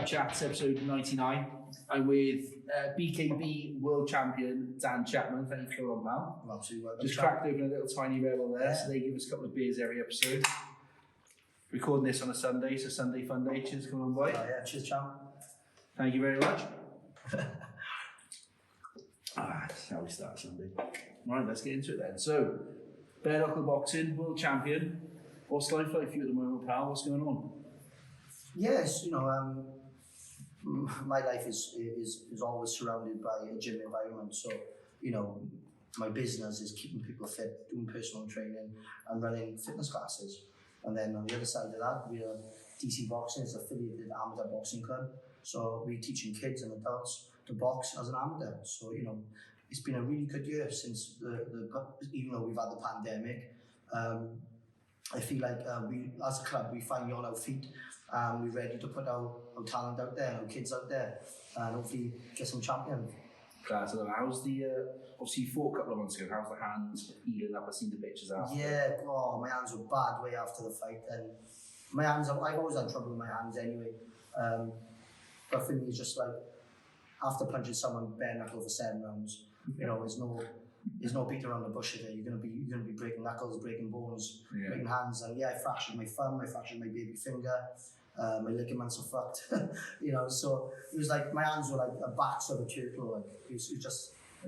Fight Chats, episode 99. I'm with BKB world champion Dan Chapman. Thank you for coming on, Well, absolutely welcome. Just cracked open a little tiny rebel there, so they give us a couple of beers every episode. Recording this on a Sunday, so Sunday fun day. Cheers, come on, boy. Yeah, cheers, champ. Thank you very much. That's how we start Sunday. Right, let's get into it then. So, Bare Knuckle Boxing, world champion. What's life like for you at the moment, pal? What's going on? Yes, my life is always surrounded by a gym environment. So, my business is keeping people fit, doing personal training and running fitness classes. And then on the other side of that, we are DC Boxing, is affiliated amateur boxing club. So we're teaching kids and adults to box as an amateur. So, it's been a really good year since even though we've had the pandemic. I feel like we, as a club, we finally on our feet. We're ready to put our talent out there, our kids out there, and hopefully get some champions. Class. So how's the, obviously you fought a couple of months ago, how's the hands healing up? I've seen the pictures after. Yeah, my hands were bad way after the fight, and my hands, I've always had trouble with my hands anyway. But for me, it's just like, after punching someone bare knuckle for 7 rounds, there's no beating around the bush there. You're gonna be breaking knuckles, breaking bones, breaking hands, and I fractured my thumb, I fractured my baby finger, my ligaments are fucked. So it was like my hands were like a backs of a turtle. Like it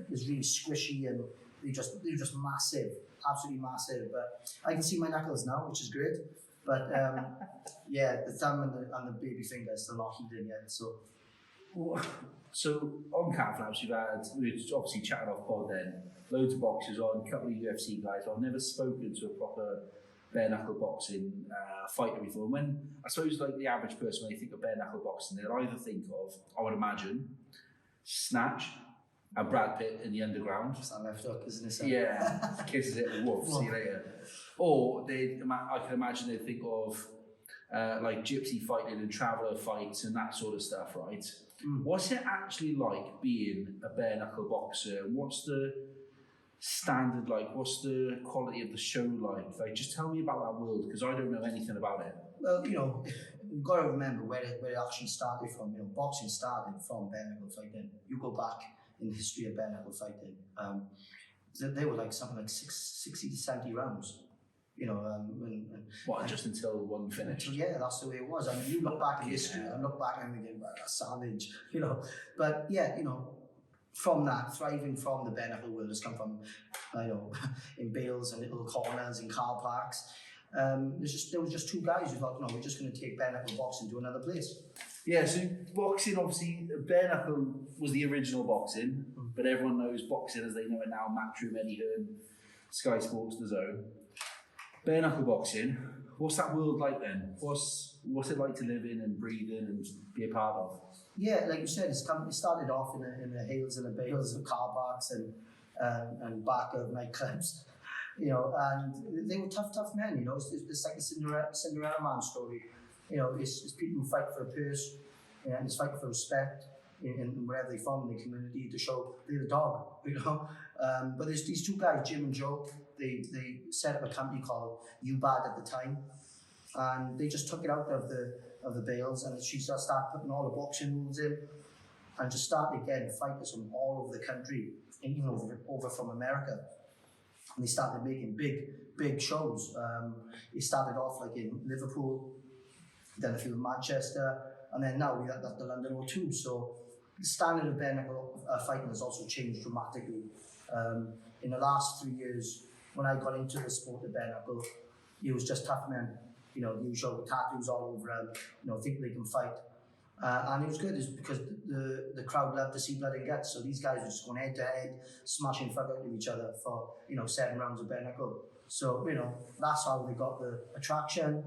was really squishy, and they were just massive, absolutely massive. But I can see my knuckles now, which is great. But the thumb and the baby finger is still not healing yet. So on Catflaps, we've obviously chatted off pod then, loads of boxers on, a couple of UFC guys. I've never spoken to a proper bare knuckle boxing fighter before. When I suppose like the average person, when they think of bare knuckle boxing, they'll either think of, I would imagine, Snatch and Brad Pitt in the underground. Just that left hook, isn't it? Yeah, kisses it, woof, see you later. Or I can imagine they think of like gypsy fighting and traveller fights and that sort of stuff, right? What's it actually like being a bare knuckle boxer? What's the standard like? What's the quality of the show like? Like, just tell me about that world, because I don't know anything about it. Well, you've got to remember where it actually started from. Boxing started from bare knuckle fighting. You go back in the history of bare knuckle fighting, they were like something like 60 to 70 rounds. Just until one finished? Yeah, that's the way it was. I mean, you look back in history, I look back and think, well, that's savage, But from that, thriving from the bare knuckle world has come from, in bales and little corners in car parks. There was just two guys who thought, we're just going to take bare knuckle boxing to another place. Yeah, so boxing, obviously, bare knuckle was the original boxing, but everyone knows boxing as they know it now, Matchroom, Eddie Hearn, Sky Sports, The Zone. Bare knuckle boxing, what's that world like then? What's it like to live in and breathe in and be a part of? Yeah, like you said, it started off in the hills and the bales of car parks and back of nightclubs, and they were tough men, It's like a Cinderella Man story. It's people who fight for a purse, and it's fighting for respect in wherever they from in the community to show they're the dog, But there's these two guys, Jim and Joe. They set up a company called UBAD at the time, and they just took it out of the bales, and she started putting all the boxing rules in, and just started getting fighters from all over the country, and even over from America. And they started making big shows. It started off like in Liverpool, then a few in Manchester, and then now we got the London O2. So the standard of bare knuckle fighting has also changed dramatically. In the last 3 years, when I got into the sport of bare knuckle, it was just tough men, the usual tattoos all over them, think they can fight. And it was good because the crowd loved to see blood and guts. So these guys were just going head to head, smashing fuck out of each other for, 7 rounds of bare knuckle. So, that's how they got the attraction.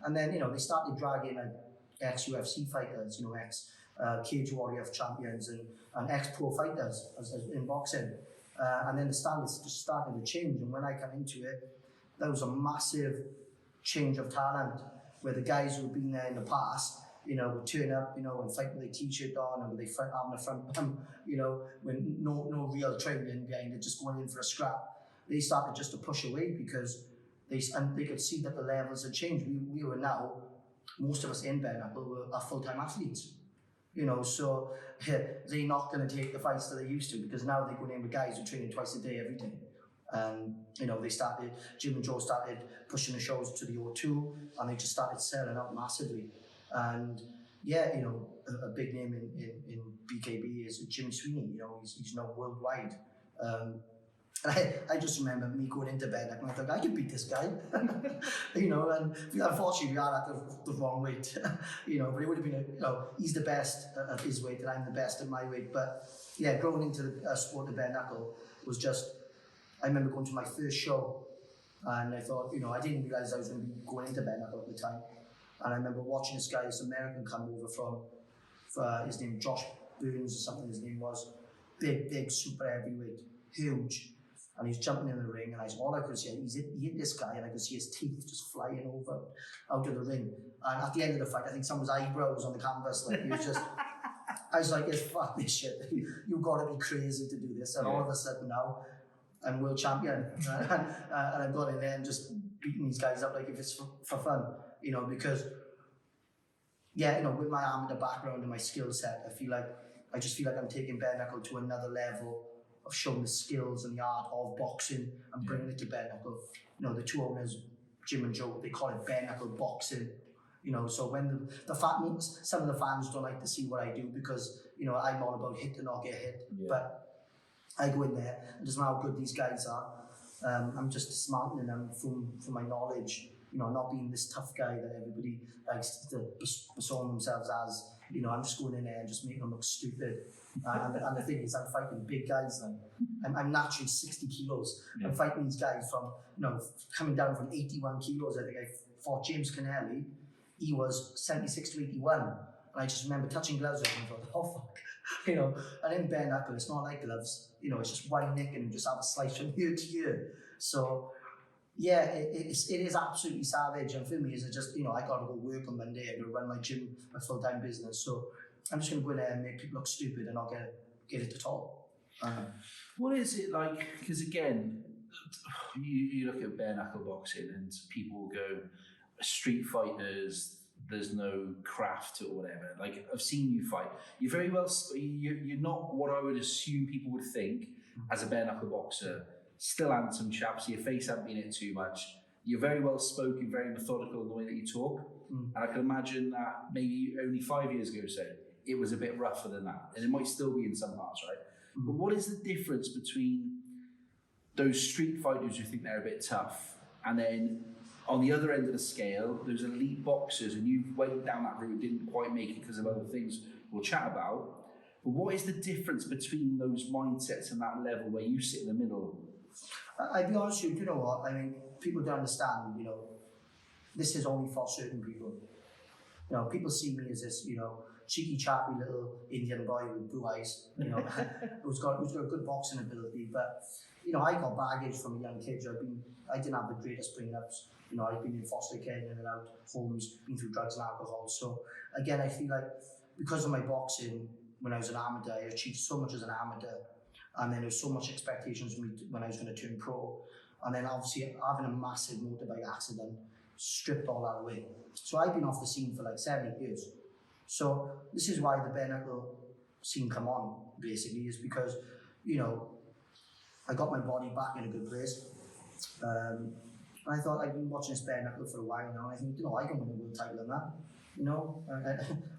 And then, they started dragging like ex-UFC fighters, ex-cage warrior champions and ex-pro fighters as in boxing. And then the standards just started to change. And when I came into it, there was a massive change of talent where the guys who had been there in the past, would turn up, and fight with a t-shirt on and with a front arm in front, when no real training behind it, just going in for a scrap. They started just to push away because they could see that the levels had changed. We were now, most of us in bare knuckle are full-time athletes. you know, so they're not going to take the fights that they used to, because now they're going in with guys who are training twice a day, every day. You know, Jim and Joe started pushing the shows to the O2, and they just started selling out massively. And yeah, you know, a big name in BKB is Jim Sweeney. You know, he's known worldwide. And I just remember me going into bed and I thought, I could beat this guy. You know, and unfortunately we are at the wrong weight. You know, but it would have been, you know, he's the best at his weight and I'm the best at my weight. But yeah, growing into the sport of bare knuckle was just, I remember going to my first show and I thought, you know, I didn't realise I was going to be going into bare knuckle at the time. And I remember watching this guy, this American, come over from his name Josh Burns or something his name was. Big, super heavyweight, huge. And he's jumping in the ring, and all I could see, he hit this guy, and I could see his teeth just flying over out of the ring. And at the end of the fight, I think someone's eyebrow was on the canvas. Like, he was just, I was like, fuck this shit. You've got to be crazy to do this. And all of a sudden now, I'm world champion. And I've got in there and just beating these guys up like if it's for fun, you know, because, yeah, you know, with my amateur background and my skill set, I just feel like I'm taking bare knuckle to another level of showing the skills and the art of boxing and bringing it to bare knuckle. You know, the two owners, Jim and Joe, they call it bare knuckle boxing. You know, so when some of the fans don't like to see what I do because, you know, I'm all about hit and not get hit. Yeah. But I go in there, and doesn't matter how good these guys are, I'm just dismantling them from my knowledge. You know, not being this tough guy that everybody likes to persona themselves as. You know, I'm just going in there and just making them look stupid. And the thing is, I'm fighting big guys now. I'm naturally 60 kilos. Yeah. I'm fighting these guys from, you know, coming down from 81 kilos. I think I fought James Kennelly. He was 76 to 81. And I just remember touching gloves with him and thought, oh fuck. You know, and in bare knuckle, it's not like gloves. You know, it's just one nick and you just have a slice from ear to ear. So, yeah, it is absolutely savage. And for me, it's just, you know, I got to go work on Monday. I'm going to run my gym, my full-time business. So I'm just going to go in there and make people look stupid and not get it at all. What is it like? Because again, you look at bare knuckle boxing and people will go, street fighters, there's no craft or whatever. Like, I've seen you fight. You're very well, you're not what I would assume people would think as a bare knuckle boxer. Still handsome chap, so your face hasn't been in it too much. You're very well spoken, very methodical in the way that you talk. And I can imagine that maybe only 5 years ago, say, it was a bit rougher than that. And it might still be in some parts, right? But what is the difference between those street fighters who think they're a bit tough, and then on the other end of the scale, those elite boxers, and you went down that route, didn't quite make it because of other things we'll chat about. But what is the difference between those mindsets and that level where you sit in the middle? I'd be honest with you, you know what? I mean, people don't understand, you know, this is only for certain people. You know, people see me as this, you know, cheeky, chappy little Indian boy with blue eyes, you know, who's got a good boxing ability. But, you know, I got baggage from a young kid. I didn't have the greatest bring-ups. You know, I've been in foster care, in and out, homes, been through drugs and alcohol. So, again, I feel like because of my boxing, when I was an amateur, I achieved so much as an amateur. And then there was so much expectations of me when I was going to turn pro. And then obviously having a massive motorbike accident stripped all that away. So I've been off the scene for like 7 years. So this is why the bare knuckle scene come on, basically, is because, you know, I got my body back in a good place. And I thought, I've been watching this bare knuckle for a while now, and I think, you know, I can win a world title in that. You know,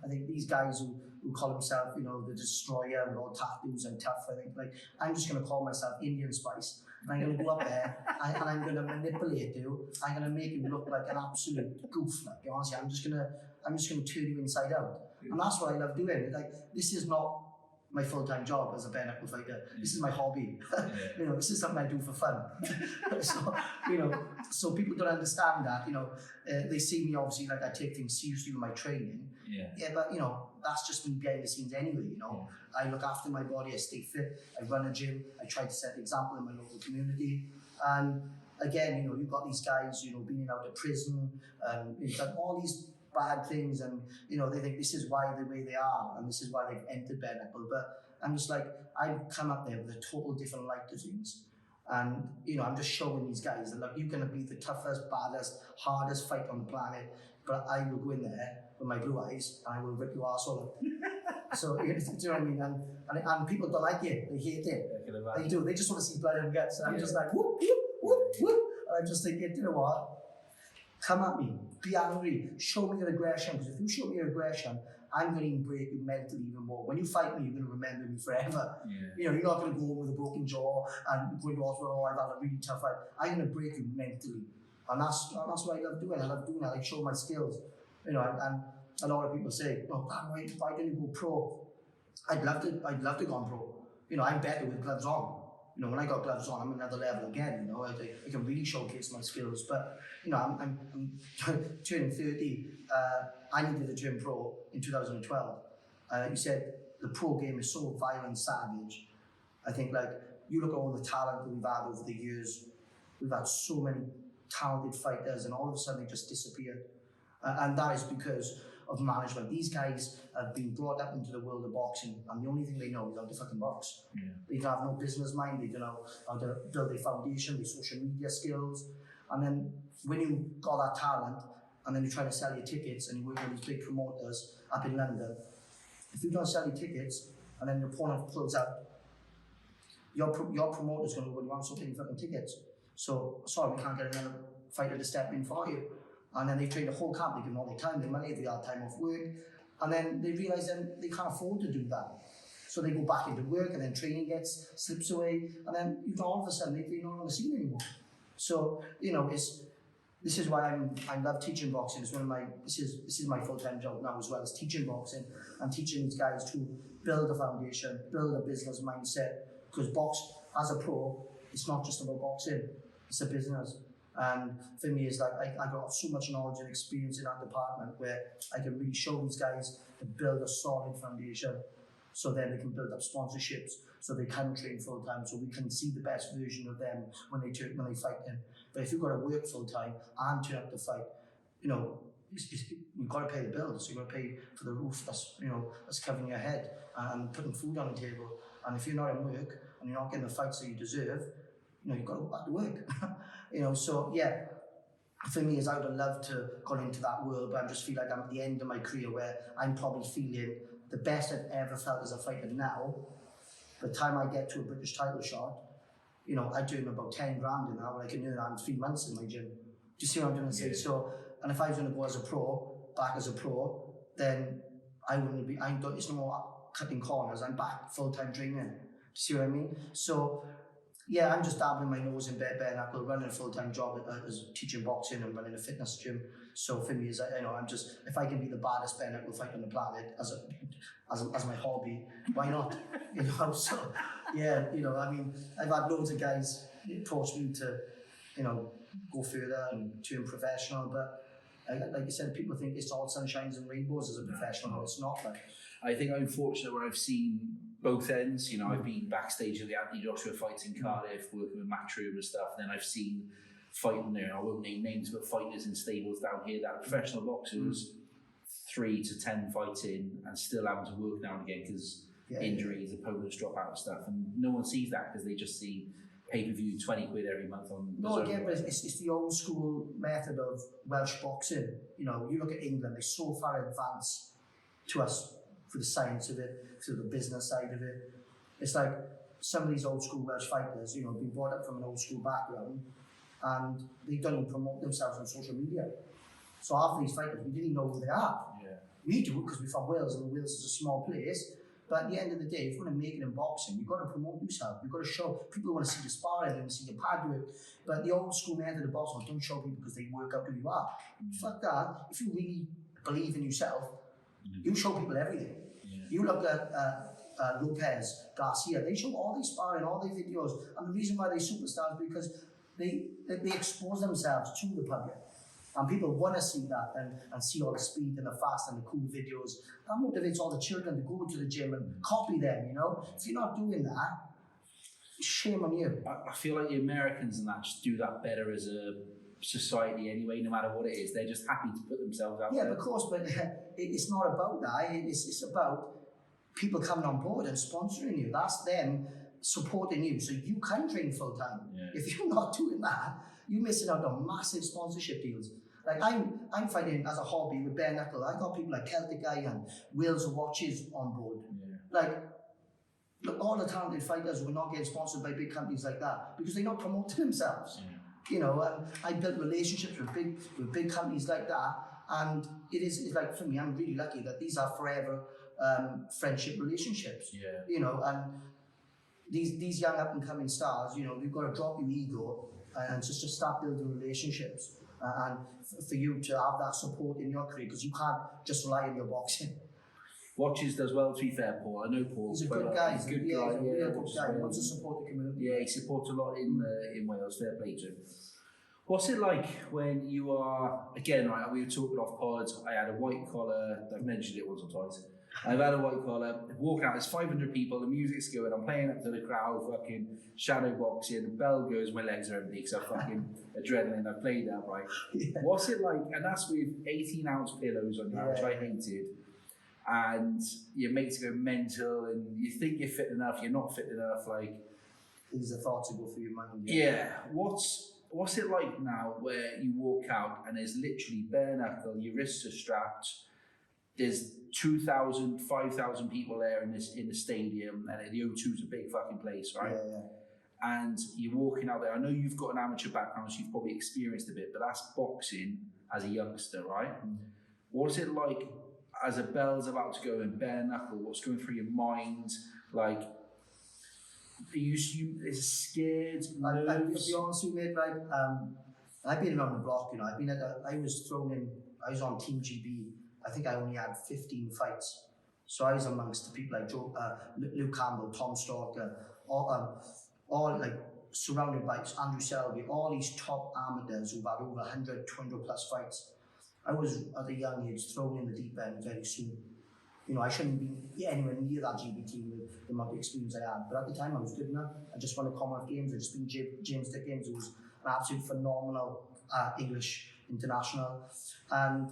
I think these guys who call themselves, you know, the destroyer and all tattoos and tough, I think, like, I'm just going to call myself Indian Spice. And I'm going to go up there and I'm going to manipulate you. I'm going to make you look like an absolute goof. Like, honestly, I'm just going to turn you inside out. And that's what I love doing. Like, this is not my full-time job as a bare knuckle fighter. This is my hobby. You know, this is something I do for fun. So, you know, so people don't understand that, you know, they see me obviously like I take things seriously with my training. Yeah, but you know, that's just me behind the scenes anyway, you know. I look after my body, I stay fit, I run a gym, I try to set the example in my local community. And again, you know, you've got these guys, you know, being out of prison, they've done all these bad things, and you know, they think this is why the way they are and this is why they've entered bare knuckle. But I'm just like, I've come up there with a total different light to things, and you know, I'm just showing these guys that, look, you're going to be the toughest, baddest, hardest fight on the planet, but I will go in there with my blue eyes and I will rip your arsehole up. So do you know what I mean? And people don't like it. They hate it. They do. They just want to see blood and guts. And I'm just like, whoop, whoop, whoop, whoop. And I'm just thinking, you know what? Come at me. Be angry. Show me your aggression. Because if you show me your aggression, I'm going to break you mentally even more. When you fight me, you're going to remember me forever. Yeah. You know, you're not going to go home with a broken jaw and go into hospital, oh, I've had a really tough fight. I'm going to break you mentally. And that's what I love doing. I love doing that. I show my skills. You know, and a lot of people say, oh, why don't you go pro? I'd love to go on pro. You know, I'm better with gloves on. You know, when I got gloves on, I'm another level again. You know, I can really showcase my skills. But you know, I'm turning 30. I needed to turn pro in 2012. You said the pro game is so violent, savage. I think like you look at all the talent that we've had over the years. We've had so many talented fighters, and all of a sudden they just disappeared. And that is because of management. These guys have been brought up into the world of boxing, and the only thing they know is how to fucking box. Yeah. They have no business mind. They don't know how to build their foundation, their social media skills. And then when you got that talent, and then you try to sell your tickets, and you work with these big promoters up in London, if you don't sell your tickets, and then your opponent pulls out, your promoter's going to go, you want something fucking tickets. So, sorry, we can't get another fighter to step in for you. And then they train the whole camp, they give them all their time, their money, they have time off work. And then they realise then they can't afford to do that. So they go back into work, and then training slips away, and then you know, all of a sudden they're not on the scene anymore. So, you know, this is why I love teaching boxing. It's one of this is my full-time job now as well, as teaching boxing and teaching these guys to build a foundation, build a business mindset. Because as a pro, it's not just about boxing, it's a business. And for me, it's like I got so much knowledge and experience in that department where I can really show these guys to build a solid foundation, so then they can build up sponsorships, so they can train full time, so we can see the best version of them when they fight in. But if you've got to work full time and turn up to fight, you know, you've got to pay the bills. You've got to pay for the roof that's covering your head and putting food on the table. And if you're not at work and you're not getting the fights that you deserve, you know, you've got to go back to work. You know, so yeah, for me, I would have loved to go into that world, but I just feel like I'm at the end of my career where I'm probably feeling the best I've ever felt as a fighter now. By the time I get to a British title shot, you know, I do about 10 grand in that, but I can earn that in 3 months in my gym. Do you see what I'm trying to say? So, and if I was going to go as a pro, back as a pro, then I wouldn't be, it's no more cutting corners, I'm back full-time training. Do you see what I mean? So, yeah, I'm just dabbling my nose in Bare Knuckle, running a full-time job as teaching boxing and running a fitness gym. So for me, you know, I'm just, if I can be the baddest Bare Knuckle fighter on the planet as my hobby, why not? You know, so yeah, you know, I mean, I've had loads of guys approach me to, you know, go further and turn professional, but like you said, people think it's all sunshines and rainbows as a professional, but it's not. Like, I think I'm fortunate where I've seen both ends. You know, I've been backstage at the Anthony Joshua fights in Cardiff, working with Matchroom and stuff. And then I've seen fighting there. I won't name names, but fighters in stables down here that are professional boxers, 3 to 10 fights in, and still having to work now and again because injuries, opponents drop out and stuff. And no one sees that because they just see pay-per-view 20 quid every month on the No, again, but it's the old school method of Welsh boxing. You know, you look at England, they're so far advanced to us for the science of it, for the business side of it. It's like some of these old school Welsh fighters, you know, been brought up from an old school background, and they don't even promote themselves on social media. So half of these fighters, we didn't even know who they are. Yeah. We do, because we're from Wales, and Wales is a small place. But at the end of the day, if you want to make it in boxing, you've got to promote yourself. You've got to show people want to see your sparring, they want to see your pad work. But the old school method of boxing, don't show people because they work out who you are. Fuck that. If you really believe in yourself, you show people everything. Yeah. You look at Lopez, Garcia, they show all their sparring, all their videos. And the reason why they're superstars is because they expose themselves to the public. And people want to see that and see all the speed and the fast and the cool videos. That motivates all the children to go to the gym and copy them, you know? If you're not doing that, shame on you. I feel like the Americans and that just do that better as a society anyway, no matter what it is. They're just happy to put themselves out there. Yeah, of course, but it's not about that. It's about people coming on board and sponsoring you. That's them supporting you so you can train full time. Yeah. If you're not doing that, you're missing out on massive sponsorship deals. Like I'm fighting as a hobby with bare knuckle. I got people like Celtic Guy and Wales of Watches on board. Yeah. Like, look, all the talented fighters were not getting sponsored by big companies like that because they're not promoting themselves. Yeah. You know, and I built relationships with big companies like that, and it's like, for me, I'm really lucky that these are forever friendship relationships. Yeah. You know, and these young up and coming stars, you know, you've got to drop your ego and just start building relationships, and for you to have that support in your career, because you can't just rely on your boxing. Watches does well, to be fair, Paul. I know Paul. He's a good guy. He's a good guy. He's a real good Watches guy. He well. wants to support the community. Yeah, he supports a lot in Wales. Fair play to him. What's it like when you are, again, right, we were talking off pods, I had a white collar, I've mentioned it once or twice, I've had a white collar, walk out, there's 500 people, the music's going, I'm playing up to the crowd, fucking shadow boxing, the bell goes, my legs are empty because I'm fucking adrenaline, I've played that, right? Yeah. What's it like, and that's with 18-ounce pillows on you, which I hated, and your mates go mental, and you think you're fit enough, you're not fit enough, like... These are thoughts that go through your mind. Yeah, what's it like now where you walk out and there's literally bare knuckle, your wrists are strapped, there's 2,000, 5,000 people there in the stadium, and the O2's a big fucking place, right? Yeah. And you're walking out there. I know you've got an amateur background, so you've probably experienced a bit, but that's boxing as a youngster, right? What's it like as a bell's about to go in bare knuckle? What's going through your mind? Like, are you is it scared? To be honest with you, mate, like, I've been around the block, you know. I was on Team GB. I think I only had 15 fights. So I was amongst the people like Luke Campbell, Tom Stalker, all like surrounded by Andrew Selby, all these top amateurs who've had over 100, 200 plus fights. I was, at a young age, thrown in the deep end very soon. You know, I shouldn't be anywhere near that GB team with the amount of experience I had. But at the time, I was good enough. I just won the Commonwealth Games. I just been James Dickens, who was an absolute phenomenal English international. And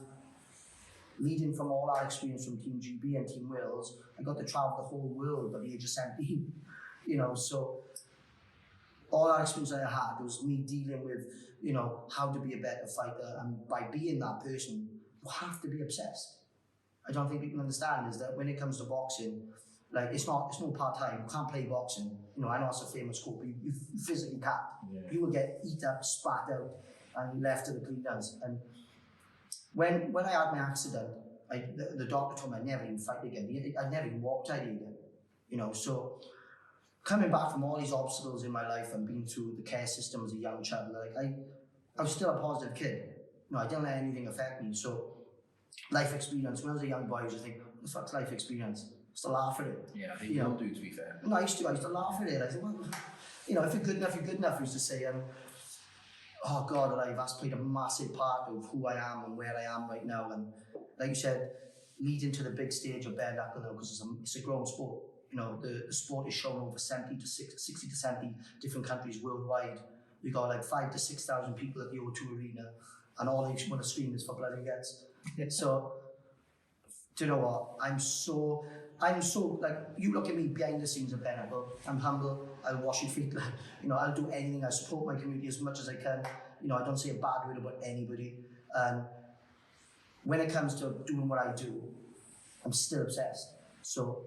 leading from all our experience from Team GB and Team Wales, I got to travel the whole world at the age of 17. You know, so all our experience I had was me dealing with, you know, how to be a better fighter. And by being that person, you have to be obsessed. I don't think people understand is that when it comes to boxing, like it's no part-time. You can't play boxing. You know, I know it's a famous quote, but you physically can't. Yeah. You will get eat up, spat out, and left to the cleaners. And when I had my accident, the doctor told me I'd never even fight again. I'd never even walk tidy again. You know, so coming back from all these obstacles in my life and being through the care system as a young child, like I was still a positive kid. You know, I didn't let anything affect me. So life experience, when I was a young boy, I used to think, what the fuck's life experience? I used to laugh at it. Yeah, I think we all do, to be fair. No, I used to laugh at it. I said, well, you know, if you're good enough, you're good enough. I used to say, oh God, that's played a massive part of who I am and where I am right now. And like you said, leading to the big stage of bare knuckle now, because it's a grown sport. You know, the sport is shown over 60 to 70 different countries worldwide. We got like 5,000 to 6,000 people at the O2 Arena, and all they want to scream is for blood and guts. So, do you know what? I'm so like, you look at me behind the scenes of bare knuckle. I'm humble. I'll wash your feet. You know, I'll do anything. I support my community as much as I can. You know, I don't say a bad word about anybody. And when it comes to doing what I do, I'm still obsessed. So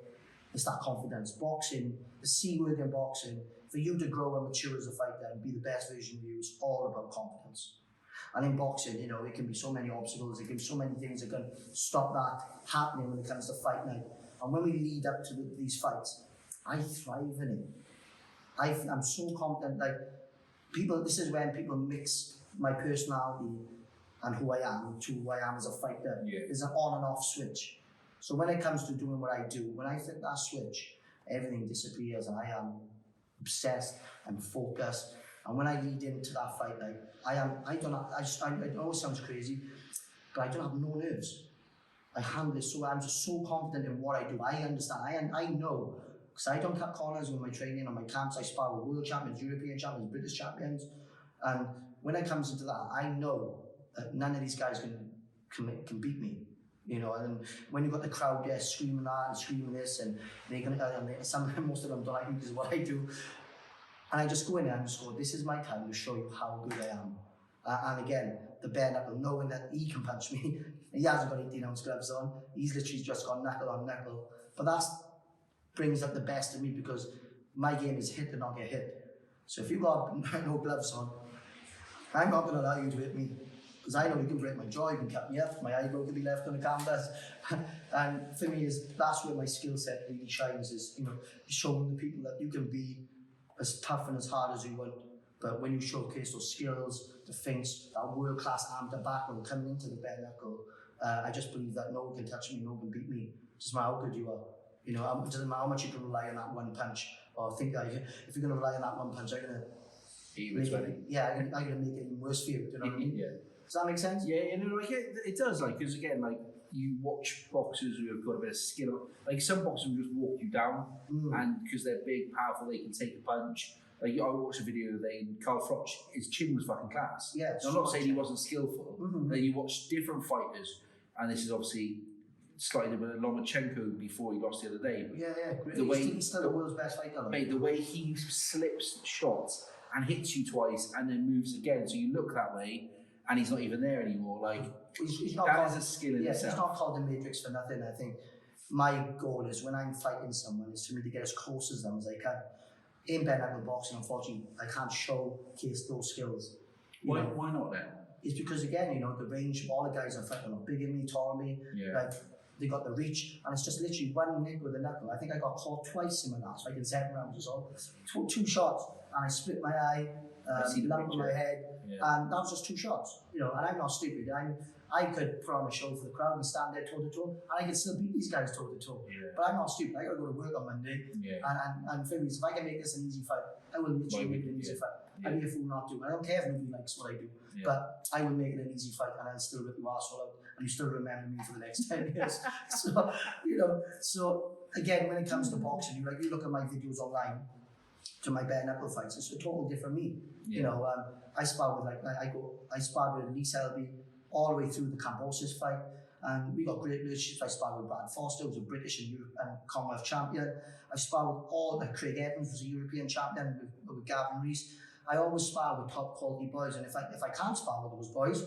it's that confidence. Boxing, the C word in boxing, for you to grow and mature as a fighter and be the best version of you is all about confidence. And in boxing, you know, it can be so many obstacles, there can be so many things that can stop that happening when it comes to fight night. And when we lead up to these fights, I thrive in it. I'm so confident, like, this is when people mix my personality and who I am to who I am as a fighter. Yeah. There's an on and off switch. So when it comes to doing what I do, when I flip that switch, everything disappears and I am obsessed, I'm focused. And when I lead into that fight, like, it always sounds crazy, but I don't have no nerves. I handle it so, I'm just so confident in what I do. I understand, I know, because I don't cut corners with my training or my camps. I spar with world champions, European champions, British champions. And when it comes into that, I know that none of these guys can beat me. You know, and when you've got the crowd there screaming that and screaming this, and most of them don't like me because of what I do. And I just go in there and just go, this is my time to show you how good I am. And again, the bare knuckle, knowing that he can punch me, he hasn't got 18-ounce gloves on, he's literally just got knuckle on knuckle. But that brings up the best of me because my game is hit and not get hit. So if you've got no gloves on, I'm not going to allow you to hit me. Because I know you can break my jaw, you can cut me up, my eyebrow can be left on the canvas. And for me, that's where my skill set really shines, is, you know, showing the people that you can be as tough and as hard as you want. But when you showcase those skills, the feints, that world-class arm to background coming into the bare knuckle, I just believe that no one can touch me, no one can beat me. It doesn't matter how good you are. You know, it doesn't matter how much you can rely on that one punch, or think that if you're going to rely on that one punch, I'm going to I'm going to make it even worse for you. Do you know what I mean? Yeah. Does that make sense? Yeah, like it does. Like, because again, like you watch boxers who have got a bit of skill. Like some boxers will just walk you down, and because they're big, powerful, they can take a punch. Like I watched a video today, and Carl Froch, his chin was fucking class. Yeah, I'm not saying he wasn't skillful. Then you watch different fighters, and this is obviously slightly different. Lomachenko before he lost the other day. Yeah. Great. He's still the world's best fighter. Mate, the way he slips shots and hits you twice and then moves again, so you look that way, and he's not even there anymore. Like he's not that is a skill in itself. He's not called the Matrix for nothing. I think my goal is when I'm fighting someone is for me to get as close as them as I can. In bare knuckle boxing, unfortunately, I can't showcase those skills. Why not then? It's because again, you know, the range of all the guys I'm fighting are bigger than me, taller than me. Yeah. Like they got the reach, and it's just literally one nick with a knuckle. I think I got caught twice in my last fight in 7 rounds or so. Two shots, and I split my eye, lump on my head, and that was just 2 shots. You know, and I'm not stupid. I could put on a show for the crowd and stand there toe to toe, and I could still beat these guys toe to toe. But I'm not stupid. I got to go to work on Monday, and for me, if I can make this an easy fight, I will literally make it an easy fight. I'd be a fool not to. I don't care if nobody likes what I do, but I will make it an easy fight, and I'll still rip your arsehole out, and you still remember me for the next 10 years. So, you know, so again, when it comes to boxing, you look at my videos online to my bare knuckle fights, it's a total different me. You know, I spar with I sparred with Lee Selby all the way through the Cambosis fight, and we got great relationships. I sparred with Brad Foster, who was a British and Commonwealth champion. I sparred with all Craig Evans, was a European champion, with Gavin Rees. I always spar with top quality boys, and if I can't spar with those boys,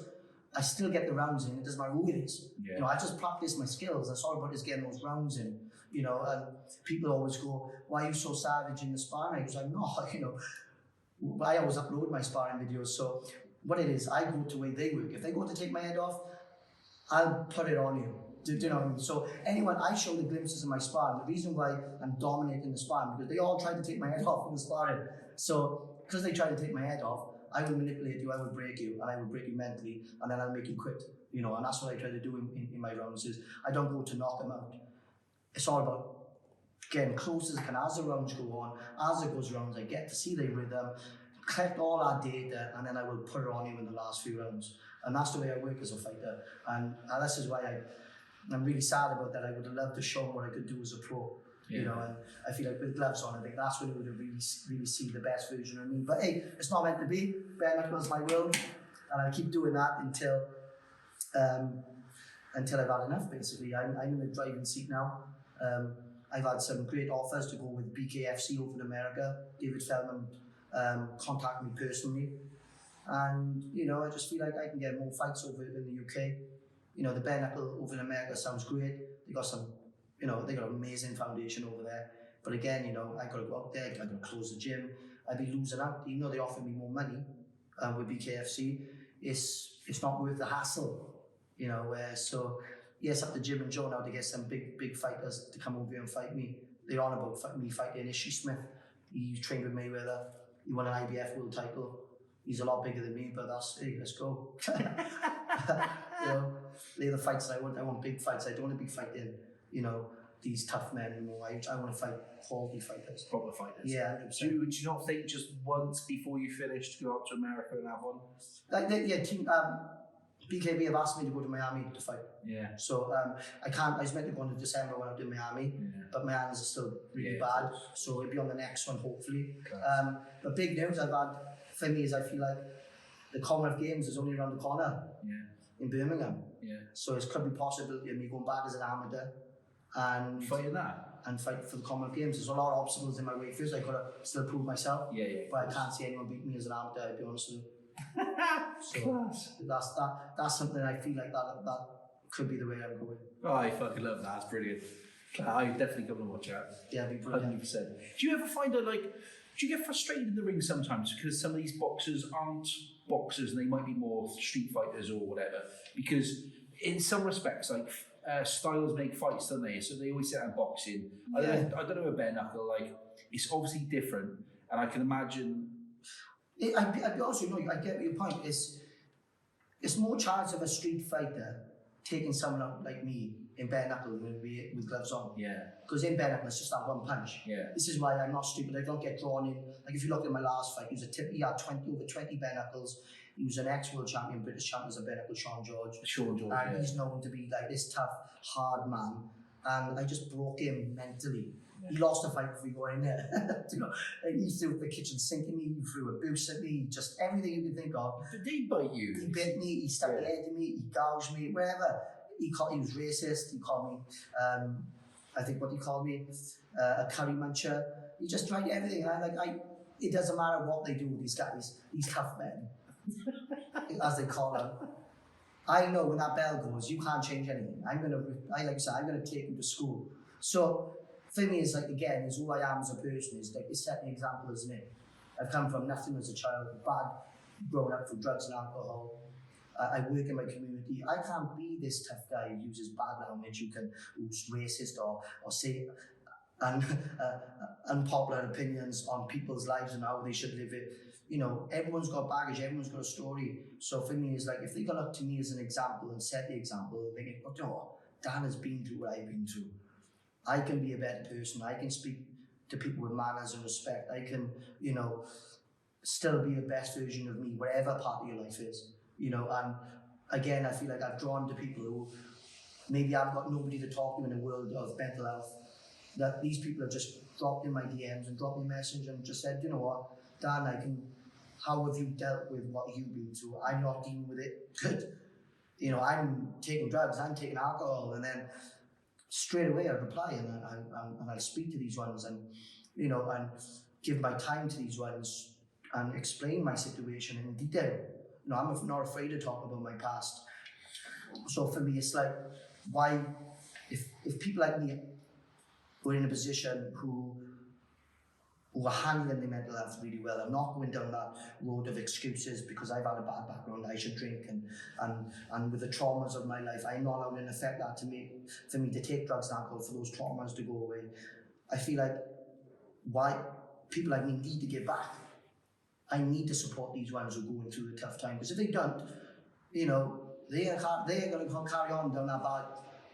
I still get the rounds in. It doesn't matter who it is. You know, I just practice my skills. That's all about is getting those rounds in. You know, and people always go, "Why are you so savage in the sparring?" Because I'm not. You know, I always upload my sparring videos. So what it is, I go to where they work. If they go to take my head off, I'll put it on you. Do you know what I mean? So anyone, I show the glimpses of my sparring. The reason why I'm dominating the sparring, because they all try to take my head off in the sparring. So because they try to take my head off, I will manipulate you, I will break you, and I will break you mentally, and then I'll make you quit. You know, and that's what I try to do in my rounds. Is I don't go to knock them out. It's all about getting close as I can as the rounds go on. As it goes rounds, I get to see the rhythm, collect all that data, and then I will put it on you in the last few rounds. And that's the way I work as a fighter. And this is why I'm really sad about that. I would have loved to show what I could do as a pro. You know, and I feel like with gloves on, I think that's when you would have really see the best version of me. But hey, it's not meant to be. Bare knuckle is my world, and I'll keep doing that until I've had enough. Basically, I'm in the driving seat now. I've had some great offers to go with BKFC over in America. David Feldman contacted me personally, and you know, I just feel like I can get more fights over in the UK. You know, the bare knuckle over in America sounds great. They got some. You know, they got an amazing foundation over there. But again, you know, I got to go out there, I got to close the gym. I'd be losing out, even though they offer me more money with BKFC. It's not worth the hassle, you know. So yes, up to Jim and Joe now to get some big fighters to come over here and fight me. They're on about me fighting Ishii Smith. He trained with Mayweather. He won an IBF world title. He's a lot bigger than me, but hey, let's go. You know, they're the fights that I want. I want big fights. I don't want to be fighting, you know, these tough men anymore. I want to fight quality fighters. Proper fighters. Yeah, 100%. Do you not think just once before you finish to go up to America and have one? BKB have asked me to go to Miami to fight. Yeah. So I can't. I was meant to go in December when I did Miami, but my hands are still really bad. So it'll be on the next one, hopefully. But big news I've had for me is I feel like the Commonwealth Games is only around the corner. In Birmingham. So it could be possibility of me going back as an amateur and fighting that. And fight for the Commonwealth Games. There's a lot of obstacles in my way. First, I got to still prove myself. But I can't see anyone beat me as an amateur, to be honest with you. So Class. that's something I feel like that could be the way I'm going. Oh, I fucking love that. That's brilliant. I definitely come and watch that. Yeah, it'd be brilliant. 100%. Do you ever find that, like, do you get frustrated in the ring sometimes because some of these boxers aren't boxers and they might be more street fighters or whatever? Because in some respects, like, styles make fights, don't they? So they always say that in boxing. Yeah. I don't know about bare knuckle, like, it's obviously different, and I can imagine. I'd be honest with you, I get your point. It's more chance of a street fighter taking someone out like me in bare knuckle with gloves on. Yeah. Because in bare knuckle, it's just that one punch. Yeah. This is why I'm not stupid. I don't get drawn in. Like if you look at my last fight, he had over 20 bare knuckles. He was an ex-world champion, British champion as a bare knuckle, Sean George. And he's known to be like this tough, hard man. And I just broke him mentally. Yeah. He lost the fight before we got in there. You know, and he threw the kitchen sink at me, he threw abuse at me, just everything you can think of. Did he bite you? He bit me, he stuck the head in me, he gouged me, wherever. He was racist, he called me, I think what he called me, a curry muncher. He just tried everything. It doesn't matter what they do with these guys, these tough men, as they call them. I know when that bell goes, you can't change anything. I'm gonna take him to school. So for me, it's like, again, is who I am as a person, is like, it's setting an example, isn't it? I've come from nothing as a child, growing up through drugs and alcohol. I work in my community. I can't be this tough guy who uses bad language, who's racist or say unpopular opinions on people's lives and how they should live it. You know, everyone's got baggage, everyone's got a story. So for me, it's like, if they can look to me as an example and set the example, they think, oh, Dan has been through what I've been through. I can be a better person. I can speak to people with manners and respect. I can, you know, still be the best version of me, whatever part of your life is. You know, and again, I feel like I've drawn to people who maybe I've got nobody to talk to in the world of mental health. That these people have just dropped in my DMs and dropped me a message and just said, you know what, Dan, how have you dealt with what you've been through? I'm not dealing with it good. You know, I'm taking drugs, I'm taking alcohol, and then straight away I reply and I speak to these ones and, you know, and give my time to these ones and explain my situation in detail. You know, I'm not afraid to talk about my past. So for me, it's like, why, if people like me were in a position who are handling their mental health really well, I'm not going down that road of excuses because I've had a bad background, I should drink, and with the traumas of my life, I'm not allowing an effect that for me to take drugs and alcohol for those traumas to go away. I feel like why people like me need to give back. I need to support these ones who are going through the tough time, because if they don't, you know, they are going to carry on down that bad,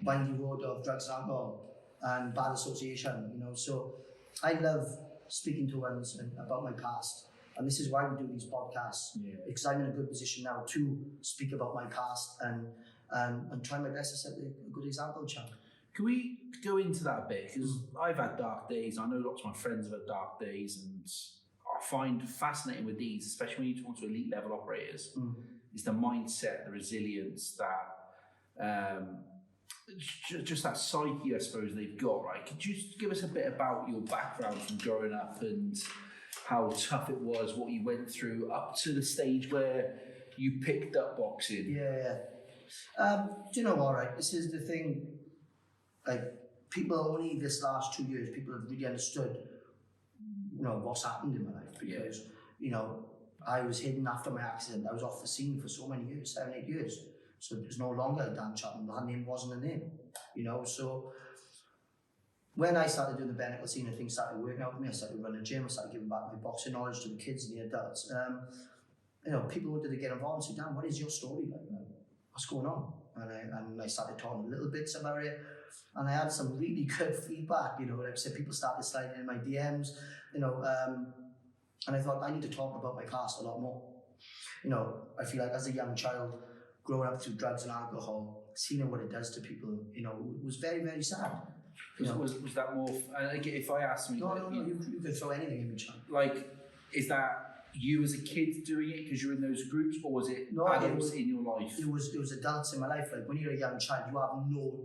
windy road of drugs and alcohol and bad association, you know. So I love speaking to ones about my past, and this is why we do these podcasts, because I'm in a good position now to speak about my past and try my best to set a good example, Chad. Can we go into that a bit? Because I've had dark days. I know lots of my friends have had dark days, and I find fascinating with these, especially when you talk to elite level operators, is the mindset, the resilience, that just that psyche, I suppose, they've got, right? Could you just give us a bit about your background from growing up and how tough it was, what you went through up to the stage where you picked up boxing? Yeah. Do you know what, right? This is the thing, like, people only this last 2 years, people have really understood, you know, what's happened in my life, because, you know, I was hidden after my accident. I was off the scene for so many years, 7, 8 years. So it was no longer Dan Chapman. That name wasn't a name, you know. So when I started doing the bare knuckle scene and things started working out for me, I started running a gym, I started giving back my boxing knowledge to the kids and the adults. You know, people wanted to get involved and say, Dan, what is your story like? What's going on? And I started talking little bits about it. And I had some really good feedback, you know, like I said, people started sliding in my DMs, you know, and I thought I need to talk about my past a lot more. You know, I feel like as a young child, growing up through drugs and alcohol, seeing what it does to people, you know, was very, very sad. Was that more, if I ask me... No, you could throw anything in me, John. Like, is that you as a kid doing it because you're in those groups, or was it adults in your life? It was adults in my life. Like, when you're a young child, you have no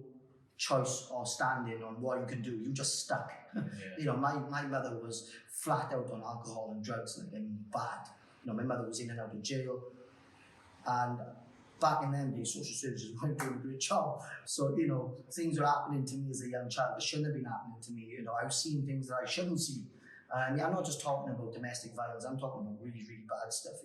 choice or standing on what you can do. You're just stuck. You know, my mother was flat out on alcohol and drugs, like, I mean, bad. my mother was in and out of jail, and back in them days, social services weren't doing a great job. So, things were happening to me as a young child that shouldn't have been happening to me. I was seeing things that I shouldn't see. And I'm not just talking about domestic violence, I'm talking about really, really bad stuff,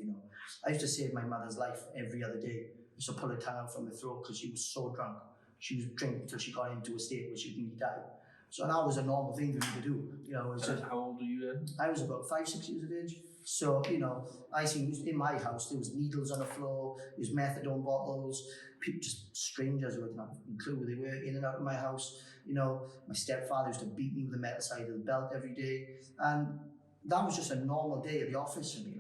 I used to save my mother's life every other day. I used to pull her tongue out from her throat because she was so drunk. She was drinking until she got into a state where she nearly died. So that was a normal thing for me to do. It was just, how old were you then? I was about 5-6 years of age. So, I seen in my house, there was needles on the floor, there was methadone bottles, people, just strangers who I didn't have a clue who they were, in and out of my house. My stepfather used to beat me with the metal side of the belt every day. And that was just a normal day at the office for me,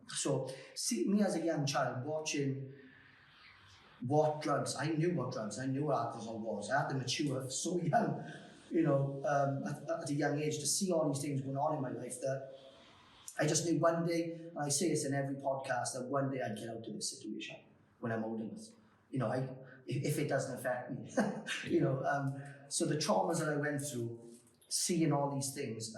So, see me as a young child watching what drugs, I knew what alcohol was. I had to mature so young, at a young age to see all these things going on in my life that I just knew one day, and I say this in every podcast, that one day I'd get out of this situation when I'm old enough. If it doesn't affect me, So the traumas that I went through, seeing all these things,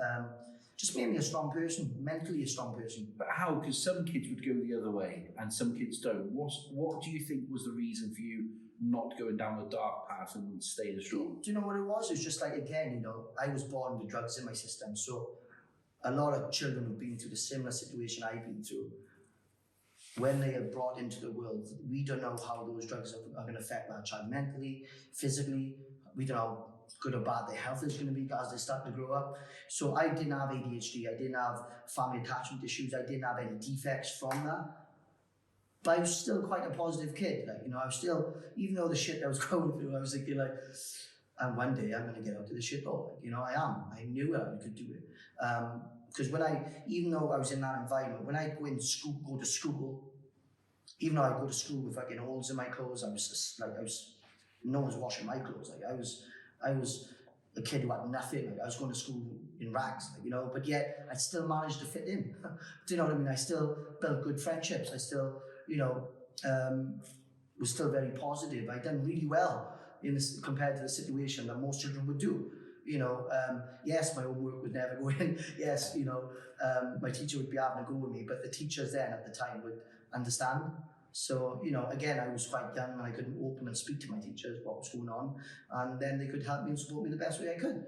just made me a strong person, mentally a strong person. But how? Because some kids would go the other way and some kids don't. What do you think was the reason for you not going down the dark path and staying strong? Do you know what it was? It was just like, again, I was born with drugs in my system. So a lot of children who've been through the similar situation I've been through, when they are brought into the world, we don't know how those drugs are going to affect our child mentally, physically. We don't know how good or bad their health is going to be as they start to grow up. So I didn't have ADHD, I didn't have family attachment issues, I didn't have any defects from that. But I was still quite a positive kid. I was still, even though the shit I was going through, I was thinking and one day I'm going to get out of this shit though. I knew I could do it. Because even though I was in that environment, when I go to school, even though I go to school with fucking holes in my clothes, no one's washing my clothes. I was a kid who had nothing. I was going to school in rags, but yet I still managed to fit in. Do you know what I mean? I still built good friendships. I still, was still very positive. I'd done really well compared to the situation that most children would do. Yes, my homework would never go in. Yes, my teacher would be having a go with me, but the teachers then at the time would understand. So, again, I was quite young and I couldn't open and speak to my teachers what was going on, and then they could help me and support me the best way I could,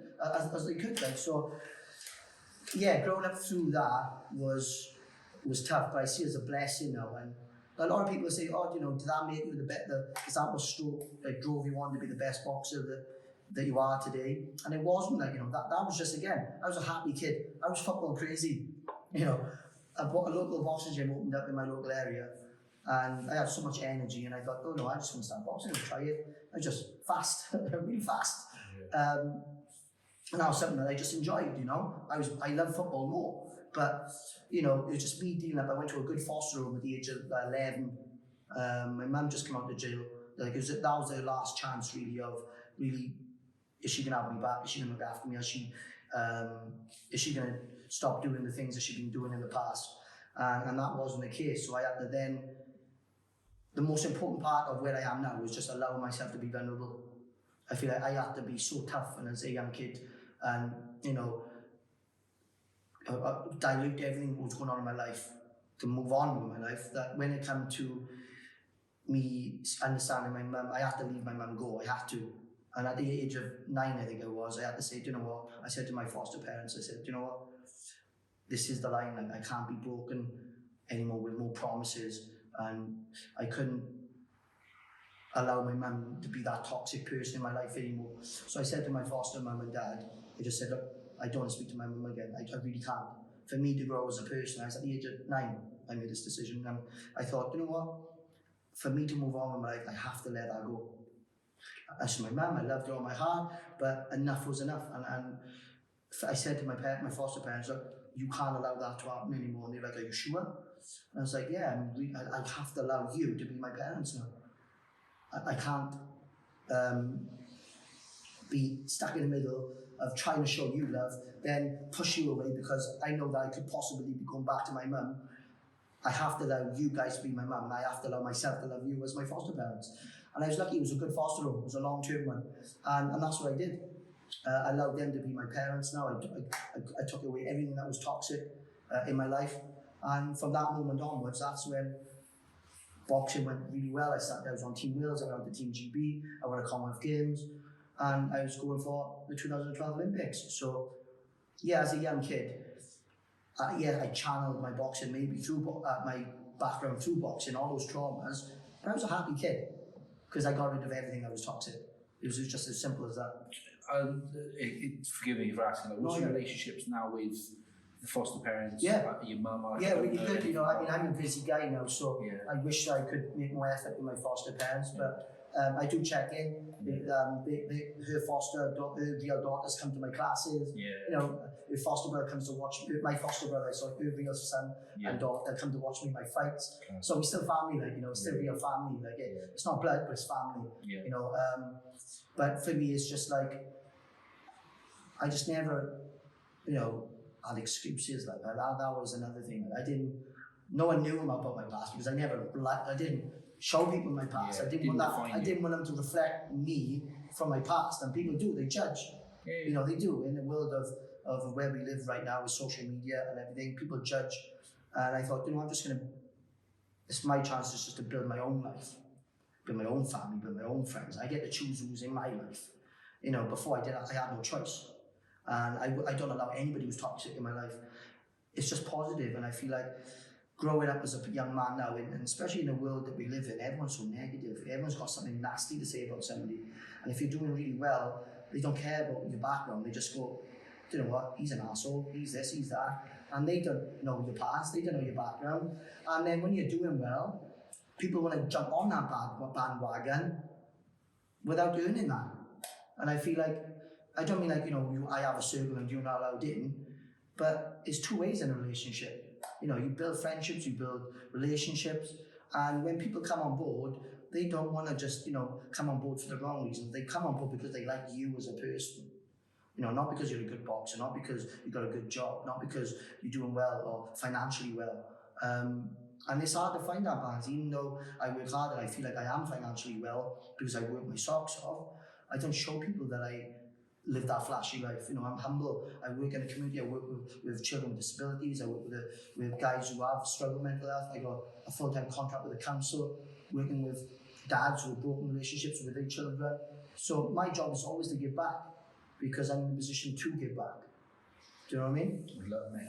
as they could. So, yeah, growing up through that was tough, but I see it as a blessing now. And a lot of people say, oh, did that make you is that what drove you on to be the best boxer that you are today? And it wasn't that was just, again, I was a happy kid. I was football crazy. A local boxing gym opened up in my local area, and I had so much energy, and I thought, oh no, I just want to start boxing and try it. I was just fast, really fast. Yeah. And that was something that I just enjoyed, I love football more, but it was just me dealing up. I went to a good foster home at the age of 11. My mum just came out of jail. That was her last chance, really, is she gonna have me back? Is she gonna look after me? Is she gonna stop doing the things that she'd been doing in the past? And that wasn't the case. So I had to then, the most important part of where I am now is just allowing myself to be vulnerable. I feel like I had to be so tough and as a young kid, and dilute everything that was going on in my life to move on with my life, that when it came to me understanding my mum, I had to leave my mum go. I had to. And at the age of 9, I think I was, I had to say, do you know what? I said to my foster parents, I said, do you know what? This is the line. I can't be broken anymore with more promises. And I couldn't allow my mum to be that toxic person in my life anymore. So I said to my foster mum and dad, I just said, look, I don't want to speak to my mum again. I really can't. For me to grow as a person, I was at the age of 9, I made this decision. And I thought, you know what? For me to move on with my life, I have to let that go. As my mum, I loved her all my heart, but enough was enough. And I said to my foster parents, look, you can't allow that to happen anymore. And they're like, are you sure? And I was like, yeah, I have to allow you to be my parents now. I can't be stuck in the middle of trying to show you love, then push you away because I know that I could possibly be going back to my mum. I have to allow you guys to be my mum, and I have to allow myself to love you as my foster parents. And I was lucky, it was a good foster home, it was a long-term one. And that's what I did. I allowed them to be my parents now. I took away everything that was toxic in my life. And from that moment onwards, that's when boxing went really well. I was on Team Wales, I went on to Team GB, I won a Commonwealth Games, and I was going for the 2012 Olympics. So, yeah, as a young kid, I channeled my boxing maybe through my background through boxing, all those traumas, but I was a happy kid because I got rid of everything that was toxic. It was just as simple as that. Forgive me for asking, like, what's your relationships now with the foster parents? Yeah. Your mum? Yeah, really good. You know, I mean, I'm a busy guy now, so Yeah. I wish I could make more effort with my foster parents, but I do check in. Her foster daughter, her real daughters come to my classes. Yeah. You know, her foster brother comes to watch my foster brother. So her real son and daughter come to watch me in my fights. Okay. So we're still family, like, you know, still real family. Like it's not blood, but it's family. Yeah. You know, but for me, it's just like I just never, you know, had excuses like that. That was another thing. No one knew about my past because I didn't show people my past. I didn't want them to reflect me from my past. And people do, they judge. Yeah. You know, they do. In the world of where we live right now with social media and everything, people judge. And I thought, you know, it's my chance just to build my own life, build my own family, build my own friends. I get to choose who's in my life. You know, before I had no choice. And I don't allow anybody who's toxic in my life. It's just positive, and I feel like growing up as a young man now, and especially in the world that we live in, everyone's so negative. Everyone's got something nasty to say about somebody. And if you're doing really well, they don't care about your background. They just go, you know what, he's an asshole, he's this, he's that. And they don't know your past, they don't know your background. And then when you're doing well, people want to jump on that bandwagon without earning that. And I feel like, I don't mean like, you know, I have a circle and you're not allowed in, but it's two ways in a relationship. You know, you build friendships, you build relationships, and when people come on board, they don't want to just, you know, come on board for the wrong reasons. They come on board because they like you as a person. You know, not because you're a good boxer, not because you've got a good job, not because you're doing well or financially well. And it's hard to find that balance, even though I work hard and I feel like I am financially well because I work my socks off. I don't show people that I live that flashy life. You know, I'm humble. I work in a community. I work with children with disabilities. I work with guys who have struggled with mental health. I got a full-time contract with the council, working with dads who have broken relationships with their children. So my job is always to give back because I'm in a position to give back. Do you know what I mean?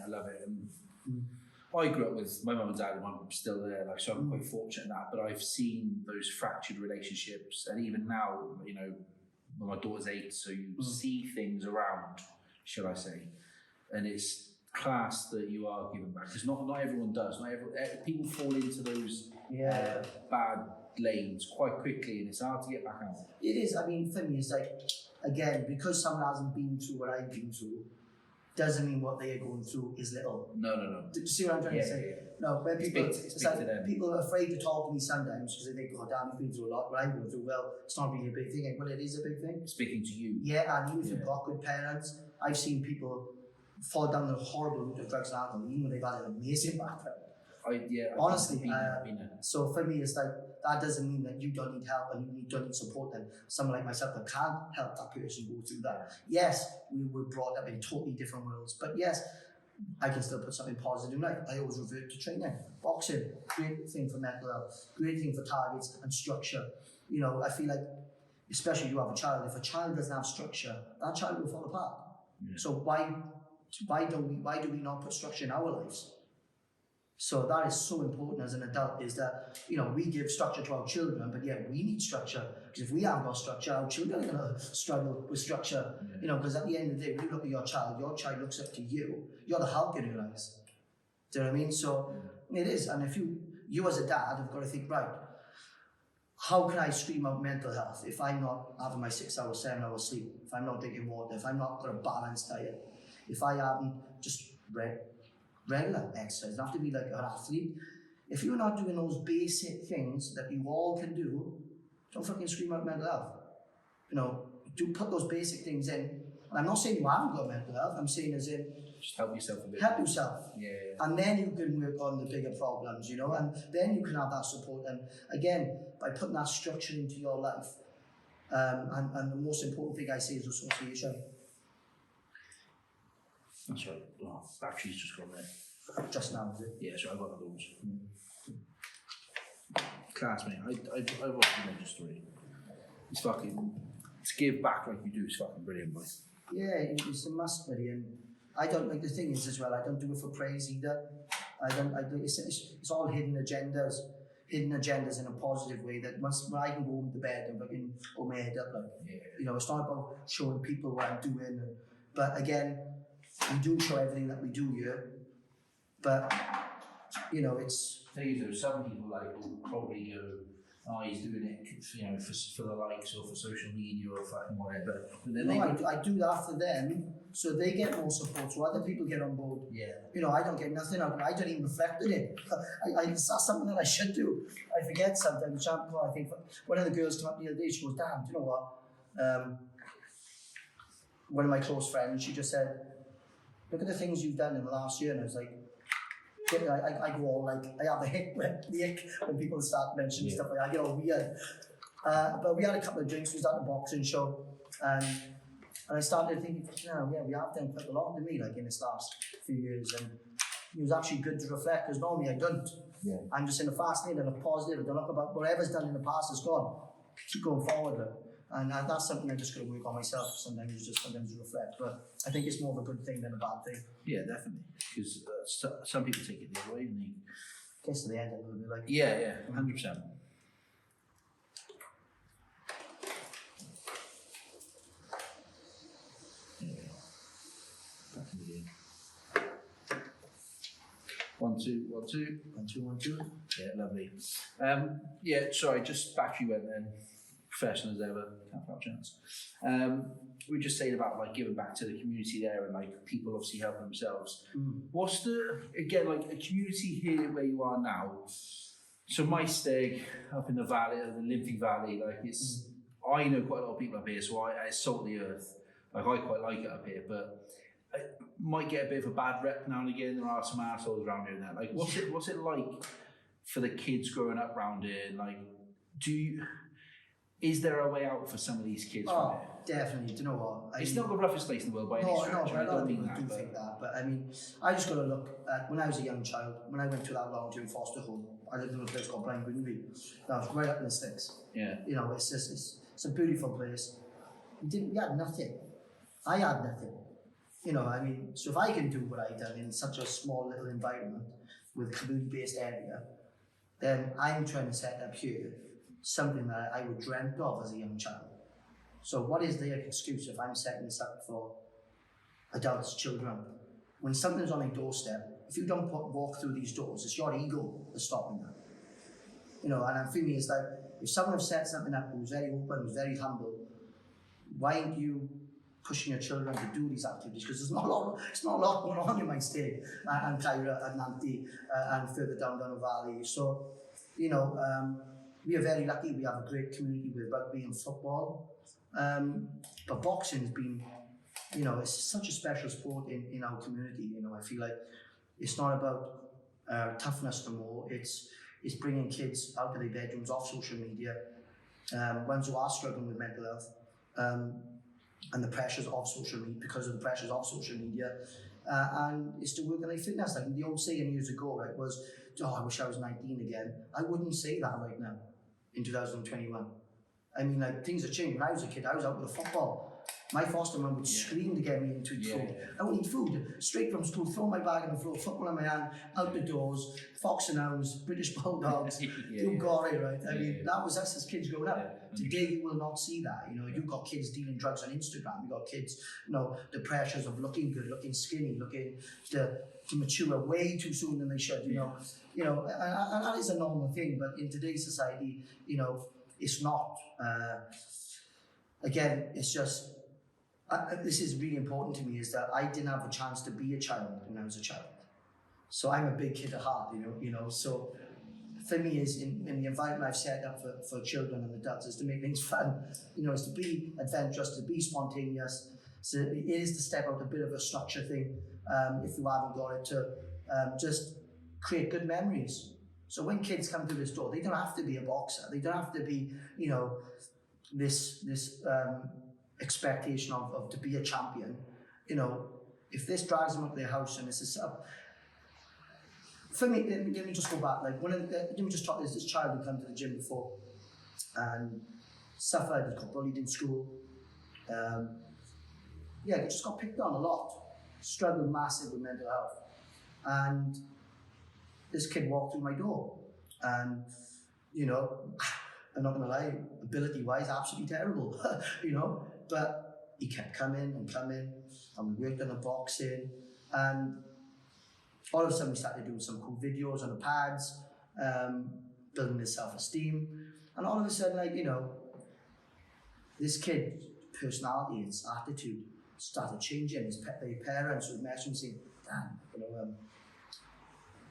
I love it. And I grew up with my mum and dad, and I'm still there, like, so I'm quite fortunate in that. But I've seen those fractured relationships, and even now, you know, when my daughter's 8, so you see things around, shall I say, and it's class that you are giving back, because not everyone does. People fall into those bad lanes quite quickly, and it's hard to get back out. It is. I mean, for me, it's like, again, because someone hasn't been through what I've been through, doesn't mean what they are going through is little. No. Do you see what I'm trying to say? Yeah. No, when people, it's like people are afraid to talk to me sometimes because they think, oh damn, you've been through a lot, but I'm going through, well, it's not really a big thing, but it is a big thing. Speaking to you. Yeah, and even if you've got good parents, I've seen people fall down the horrible route of drugs and alcohol, even when they've had an amazing background. Honestly, so for me, it's like, that doesn't mean that you don't need help and you don't need support, and someone like myself that can't help that person go through that. Yes, we were brought up in totally different worlds, but yes, I can still put something positive in life. I always revert to training. Boxing, great thing for mental health, great thing for targets and structure. You know, I feel like, especially if you have a child, if a child doesn't have structure, that child will fall apart. Yeah. So why do we not put structure in our lives? So that is so important as an adult, is that, you know, we give structure to our children, but yeah, we need structure, because if we haven't got structure, our children are going to struggle with structure. Yeah. You know, because at the end of the day, when you look at your child looks up to you. You're the help in your lives. Do you know what I mean? So it is, and if you as a dad have got to think, right, how can I scream out mental health if I'm not having my 6 hours, 7 hours sleep, if I'm not drinking water, if I'm not got a balanced diet, if I haven't just regular exercise, it doesn't have to be like an athlete. If you're not doing those basic things that you all can do, don't fucking scream out mental health. You know, put those basic things in. And I'm not saying you haven't got mental health, I'm saying as in, just help yourself a bit. Help yourself. Yeah. And then you can work on the bigger problems, you know, and then you can have that support. And again, by putting that structure into your life, and the most important thing I say is association. That's right. Oh, battery's just gone there. Just now, is it? Yeah, so I got those. Class, mate. I watched the Ninja Story. It's fucking, to give back like you do is fucking brilliant, boy. Yeah, it's a must, buddy. And I don't, like, the thing is as well, I don't do it for praise either. It's all hidden agendas in a positive way, that when I can go home to bed and fucking hold my head up, like, you know, it's not about showing people what I'm doing. But again, we do show everything that we do here. But, you know, it's... Thing is, though, some people like will probably go, oh, he's doing it, you know, for the likes or for social media or fucking whatever. But then I do that for them, so they get more support, so other people get on board. Yeah. You know, I don't get nothing out of it. I don't even reflect on it. That's something that I should do. I forget sometimes. I think one of the girls came up the other day, she goes, "Damn, do you know what? One of my close friends, she just said, look at the things you've done in the last year." And I was like, I go all like, I have the ick when people start mentioning stuff like that. I get all weird. But we had a couple of drinks, we was at the boxing show, and I started thinking, we have done quite a lot to me, like in this last few years, and it was actually good to reflect, because normally I don't. Yeah. I'm just in a fast lane and a positive, I don't look about whatever's done in the past is gone. Keep going forward, like. And that's something I just got to work on myself. Sometimes reflect, but I think it's more of a good thing than a bad thing. Yeah, definitely, because some people take it the other way, and they gets to the end a little bit like. Yeah, 100%. Back in the game. 1, 2, 1, 2. 1, 2, 1, 2. Yeah, lovely. Sorry, just back you went then. Professional as ever, can't have a chance. We were just saying about like giving back to the community there, and like people obviously help themselves. What's the, again, like a community here where you are now? So my steg up in the valley, the Limphy Valley, like it's, I know quite a lot of people up here, so I salt the earth. Like I quite like it up here, but it might get a bit of a bad rep now and again. There are some assholes around here and that. Like, what's it like for the kids growing up around here? Like, is there a way out for some of these kids from here? Definitely. Do you know what? It's not the roughest place in the world by any stretch. No, I don't think that. But I mean, I just got to look at when I was a young child, when I went to that long-term foster home, I lived in a place called Blind Greenby. That was right up in the sticks. Yeah. You know, it's a beautiful place. We had nothing. I had nothing. You know, I mean, so if I can do what I done in such a small little environment with a community-based area, then I'm trying to set up here something that I would dreamt of as a young child. So what is the excuse if I'm setting this up for adults, children? When something's on a doorstep, if you don't walk through these doors, it's your ego that's stopping that. You know, and for me, it's like, if someone has set something up who's very open, who's very humble, why aren't you pushing your children to do these activities? Because it's not a lot going on in my state, and Cairo, and Nanti, and further down the valley. So, you know, we are very lucky. We have a great community with rugby and football. But boxing has been, you know, it's such a special sport in our community. You know, I feel like it's not about toughness no more. It's bringing kids out of their bedrooms, off social media, ones who are struggling with mental health, and the pressures of social media, because of the pressures of social media, and it's to work on their fitness. Like the old saying years ago, right, was, "Oh, I wish I was 19 again." I wouldn't say that right now, in 2021. I mean, like, things have changed. When I was a kid, I was out with a football. My foster mum would scream to get me into food. I would eat food straight from school, throw my bag on the floor, football in my hand, out the doors, fox and hounds, British bulldogs. You got it, right? I mean, that was us as kids growing up. Today, you will not see that. You know, you've got kids dealing drugs on Instagram. You've got kids, you know, the pressures of looking good, looking skinny, looking to mature way too soon than they should. You know, and that is a normal thing. But in today's society, you know, it's not. Again, it's just. This is really important to me, is that I didn't have a chance to be a child when I was a child. So I'm a big kid at heart, you know. So for me, is in the environment I've set up for children and adults, is to make things fun. You know, is to be adventurous, to be spontaneous. So it is to step out a bit of a structure thing, if you haven't got it, to just create good memories. So when kids come through this door, they don't have to be a boxer. They don't have to be, you know, this expectation of to be a champion. You know, if this drives them up their house and this is up, For me, let me just go back. Like let me just talk. There's this child who came to the gym before, and suffered. He got bullied in school. He just got picked on a lot. Struggled massive with mental health, and this kid walked through my door, and I'm not gonna lie, ability-wise, absolutely terrible, But he kept coming, and we worked on the boxing, and all of a sudden we started doing some cool videos on the pads, building his self-esteem, and all of a sudden, this kid's personality, his attitude started changing. His parents would message him saying, "Dan,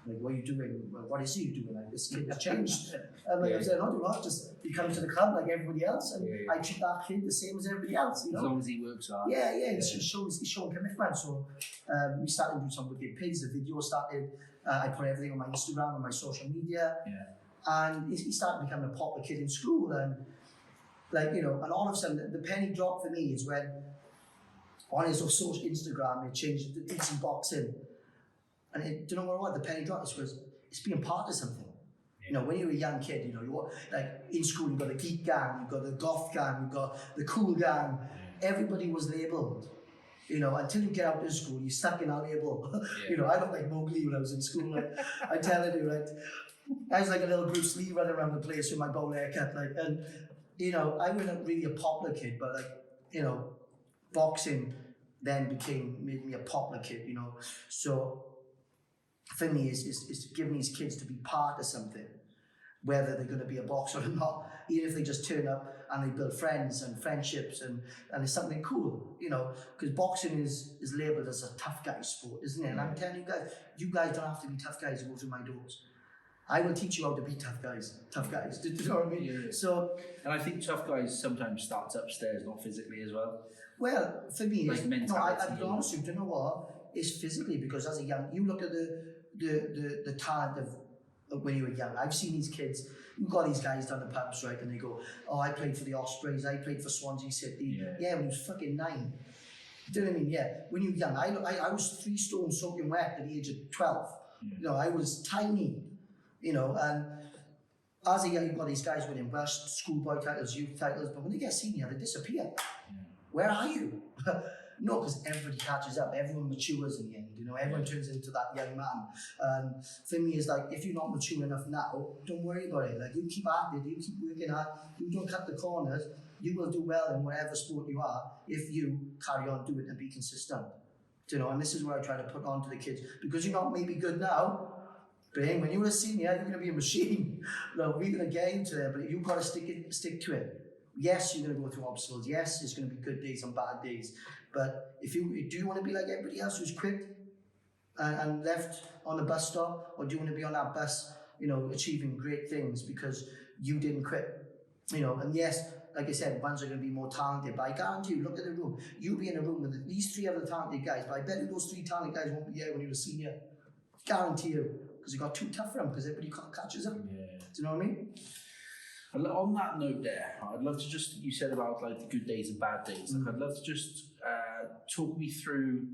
like, what are you doing? Well, what is he doing? Like, this kid has changed." I'm saying, "No, do not. Just he comes to the club like everybody else, and I treat that kid the same as everybody else, As long as he works hard. He's showing commitment." So we started doing some wicked pigs. The video started. I put everything on my Instagram and my social media, and he started becoming a popular kid in school, and and all of a sudden the penny dropped for me is when on his social Instagram it changed to DC Boxing. And do you know what? The penny dropped is because it's being part of something. When you're a young kid, you're like in school, you've got the geek gang, you've got the goth gang, you've got the cool gang. Everybody was labelled. Until you get out of school, you're stuck in a label. I looked like Mowgli when I was in school. I'm telling you, I was like a little Bruce Lee running around the place with my bowl haircut, and I wasn't really a popular kid, but boxing then made me a popular kid. So for me, is giving these kids to be part of something, whether they're going to be a boxer or not, even if they just turn up and they build friends and friendships and it's something cool, because boxing is labelled as a tough guy sport, isn't it? And I'm telling you guys don't have to be tough guys to go through my doors. I will teach you how to be tough guys. Do you know what I mean? Yeah. So, and I think tough guys sometimes starts upstairs, not physically as well. Well, for me, like mentality. I'll be honest with you. Do you know what? It's physically, because as a young, you look at the talent of when you were young. I've seen these kids. You've got these guys down the pubs, right? And they go, "Oh, I played for the Ospreys. I played for Swansea City." Yeah, when he was fucking 9. Do you know what I mean? Yeah, when you were young, I was 3 stone soaking wet at the age of 12. I was tiny. And as a young, you've got these guys winning West, schoolboy titles, youth titles, but when they get senior, they disappear. Where are you? No, because everybody catches up, everyone matures in the end, everyone turns into that young man. And for me, it's like, if you're not mature enough now, don't worry about it. Like, you keep at it, you keep working hard, you don't cut the corners, you will do well in whatever sport you are if you carry on doing it and be consistent. And this is what I try to put on to the kids, because you're not maybe good now, but when you're a senior, you're going to be a machine. We're going to get into there, but you've got to stick to it. Yes, you're going to go through obstacles. Yes, it's going to be good days and bad days. But do you want to be like everybody else who's quit and left on the bus stop, or do you want to be on that bus, achieving great things because you didn't quit? And yes, like I said, ones are going to be more talented, but I guarantee you, look at the room. You'll be in a room with these 3 other talented guys, but I bet you those 3 talented guys won't be here when you're a senior. Guarantee you. Because it got too tough for them, because everybody catches up. Yeah. Do you know what I mean? On that note there, I'd love to just, you said about like the good days and bad days. I'd love to just talk me through,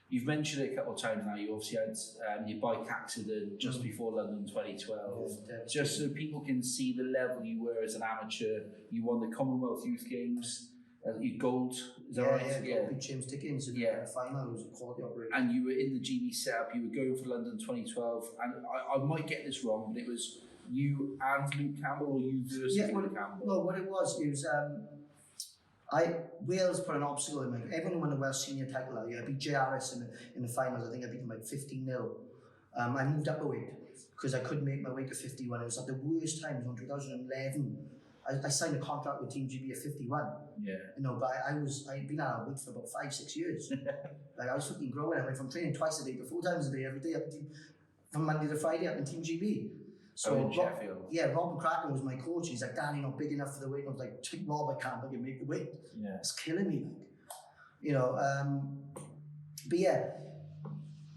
you've mentioned it a couple of times now, you obviously had your bike accident just before London 2012. Just so people can see the level you were as an amateur. You won the Commonwealth Youth Games. You gold, is that right? Yeah, big James Dickens in the final. It was a quality operation. And you were in the GB setup, you were going for London 2012, and I might get this wrong, but it was you and Luke Campbell, or you versus Luke Campbell? No, what it was Wales put an obstacle in me. Everyone won the Welsh senior title that year. I beat Jay Harris in the finals. I think I beat him like 15-0. I moved up a weight because I couldn't make my weight to 51. It was at the worst times in 2011. I signed a contract with Team GB at 51. Yeah. But I'd been out of weight for about 5-6 years. Like, I was fucking growing. I went from training twice a day to 4 times a day, every day, from Monday to Friday up in Team GB. So Sheffield. Robert Cracken was my coach. He's like, "Dan, you're not big enough for the weight." I was like, "Rob, I can't fucking make the weight. It's killing me." But yeah,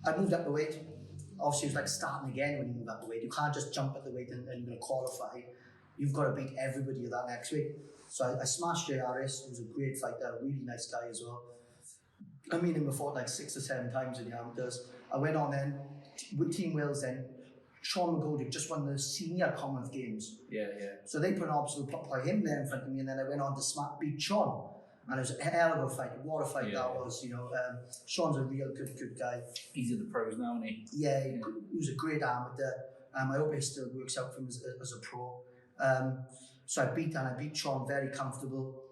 I moved up the weight. Obviously, it was like starting again when you move up the weight. You can't just jump at the weight and you're going to qualify. You've got to beat everybody of that next week. So I smashed Jay Harris. He was a great fighter, a really nice guy as well. I mean him before like 6 or 7 times in the amateurs. I went on then with Team Wales then. Sean McGoldrick just won the senior Commonwealth Games. Yeah. So they put an obstacle by him there in front of me, and then I went on to beat Sean. And it was a hell of a fight. What a fight that was, you know. Sean's a real good guy. He's in the pros now, isn't he? Yeah, he was a great amateur. I hope he still works out for him as a pro. So I beat Sean very comfortable.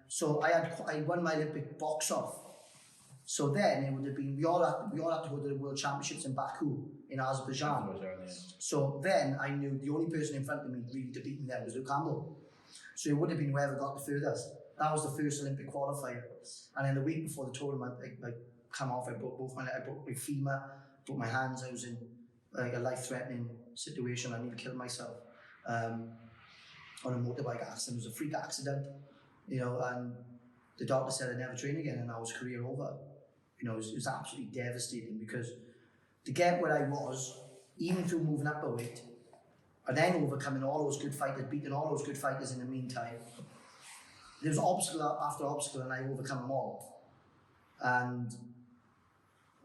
So I won my Olympic box off. So then it would have been, we all had to go to the World Championships in Baku, in Azerbaijan. So then I knew the only person in front of me really to beat me there was Luke Campbell. So it would have been whoever got the furthest. That was the first Olympic qualifier. And then the week before the tournament, I come off, I broke my femur, broke my hands. I was in like a life-threatening situation. I nearly killed myself on a motorbike accident. It was a freak accident, you know, and the doctor said I'd never train again and I was career over. You know, it was absolutely devastating because to get where I was, even through moving up a weight, and then overcoming all those good fighters, beating all those good fighters in the meantime, there was obstacle after obstacle and I overcome them all. And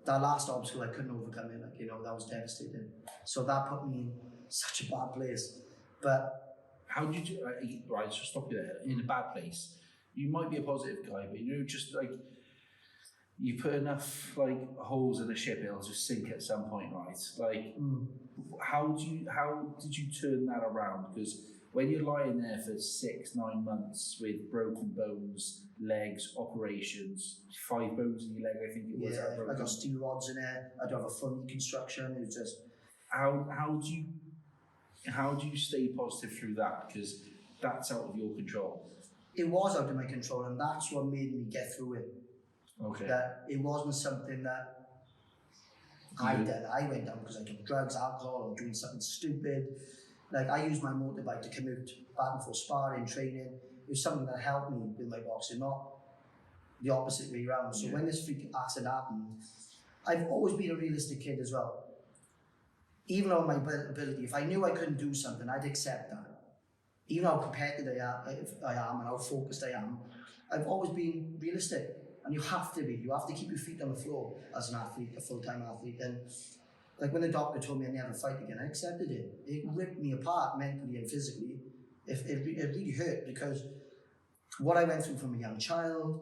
that last obstacle I couldn't overcome it, like, you know, that was devastating. So that put me in such a bad place. But how did you, right, so stop you there, in a bad place. You might be a positive guy, but you know, just like, you put enough like holes in the ship, it'll just sink at some point, right? Like, how did you turn that around? Because when you're lying there for 6-9 months with broken bones, legs, operations, 5 bones in your leg, I think it was. Yeah, I got steel rods in it. I don't have a full reconstruction. It was just. How do you stay positive through that? Because that's out of your control. It was out of my control, and that's what made me get through it. Okay. That it wasn't something that I did. I went down because I took drugs, alcohol, or doing something stupid. Like, I used my motorbike to commute back and forth sparring, training. It was something that helped me with my boxing, not the opposite way around. So when this freak accident happened, I've always been a realistic kid as well. Even on my ability, if I knew I couldn't do something, I'd accept that. Even how competitive I am and how focused I am, I've always been realistic. And you have to be. You have to keep your feet on the floor as an athlete, a full-time athlete. And like when the doctor told me I'd never fight again, I accepted it. It ripped me apart mentally and physically. It really hurt because what I went through from a young child,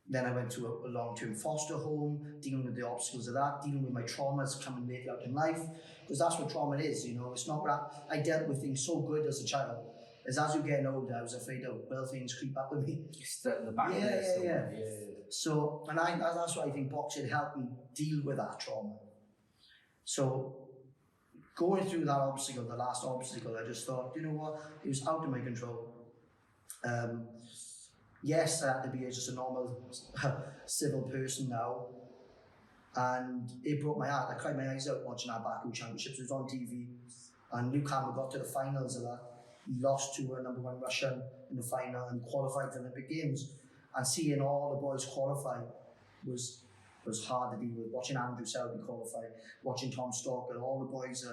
then I went to a long-term foster home, dealing with the obstacles of that, dealing with my traumas coming later out in life, because that's what trauma is, you know. It's not that I dealt with things so good as a child. As you're getting older, I was afraid of well things creep up with me. The back yeah. So, and that's why I think boxing helped me deal with that trauma. So, going through that obstacle, the last obstacle, I just thought, you know what, it was out of my control. Yes, I had to be just a normal civil person now, and it broke my heart. I cried my eyes out watching our Baku Championships. It was on TV, and Luke Campbell got to the finals of that. He lost to a #1 Russian in the final and qualified for the Olympic Games. And seeing all the boys qualify was hard to deal with. Watching Andrew Selby qualify, watching Tom Stalker, all the boys,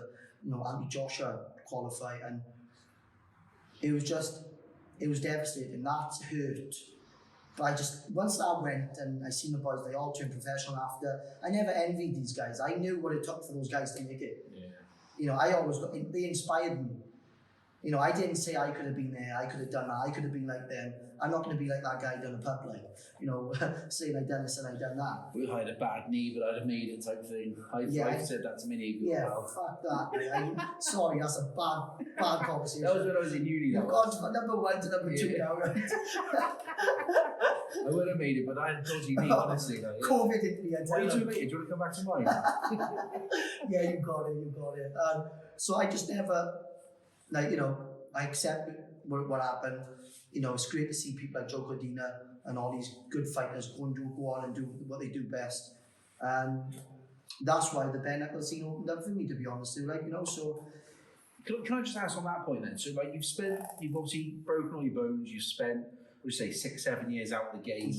Andy Joshua qualify, and it was devastating. That hurt. But once that went and I seen the boys, they all turned professional after, I never envied these guys. I knew what it took for those guys to make it. Yeah. You know, they inspired me. You know, I didn't say I could have been there, I could have done that, I could have been like them. I'm not going to be like that guy down the pub, like, you know, saying I done this and I done that. We had a bad knee, but I'd have made it type thing. I've said that to many people. Yeah, fuck that. Sorry, that's a bad conversation. That was when I was in uni. You've gone from #1 to #2 now, right? I would have made it, but I had a dodgy knee, honestly. Like, COVID hit me. What are you doing later? Do you want to come back to mine? Yeah, you got it. So I just never, I accept what happened. You know, it's great to see people like Joe Cordina and all these good fighters go on and do what they do best. And that's why the Bare Knuckle scene opened up for me, to be honest. So. Can I just ask on that point then? So, you've obviously broken all your bones, you've spent, 6-7 years out of the game.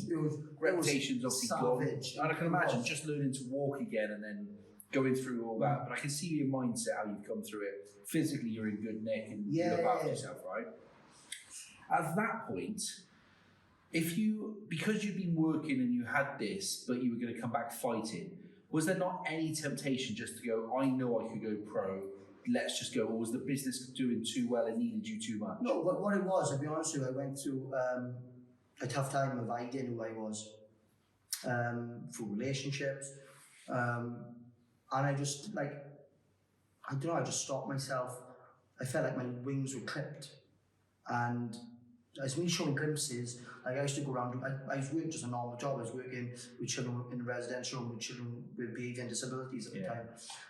Reputation's obviously gone. And I can imagine just learning to walk again and then going through all that. But I can see your mindset, how you've come through it. Physically, you're in good nick and you look after yourself, right? At that point, because you've been working and you had this, but you were going to come back fighting, Was there not any temptation just to go, I know I could go pro, let's just go, or was the business doing too well and needed you too much? No, but what it was, to be honest with you, I went through a tough time of hiding who I was, through relationships, and I just, like, I don't know, I just stopped myself. I felt like my wings were clipped, and as me showing glimpses, like I used to go around, I was working just a normal job. I was working with children in a residential home with children with behaviour and disabilities at the time.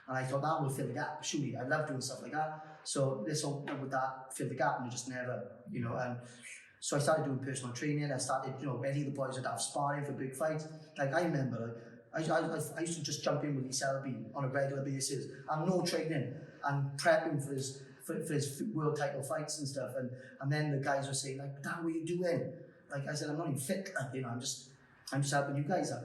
And I thought that would fill the gap, surely. I love doing stuff like that. So this would that fill the gap, and it just never, you know. And so I started doing personal training. I started, you know, any of the boys would have sparring for big fights. Like I remember, I used to just jump in with Lee Selby on a regular basis and no training and prepping for his world title fights and stuff, and then the guys were saying like, "Dan, what are you doing?" Like I said, "I'm not even fit, like, you know, I'm just helping you guys out.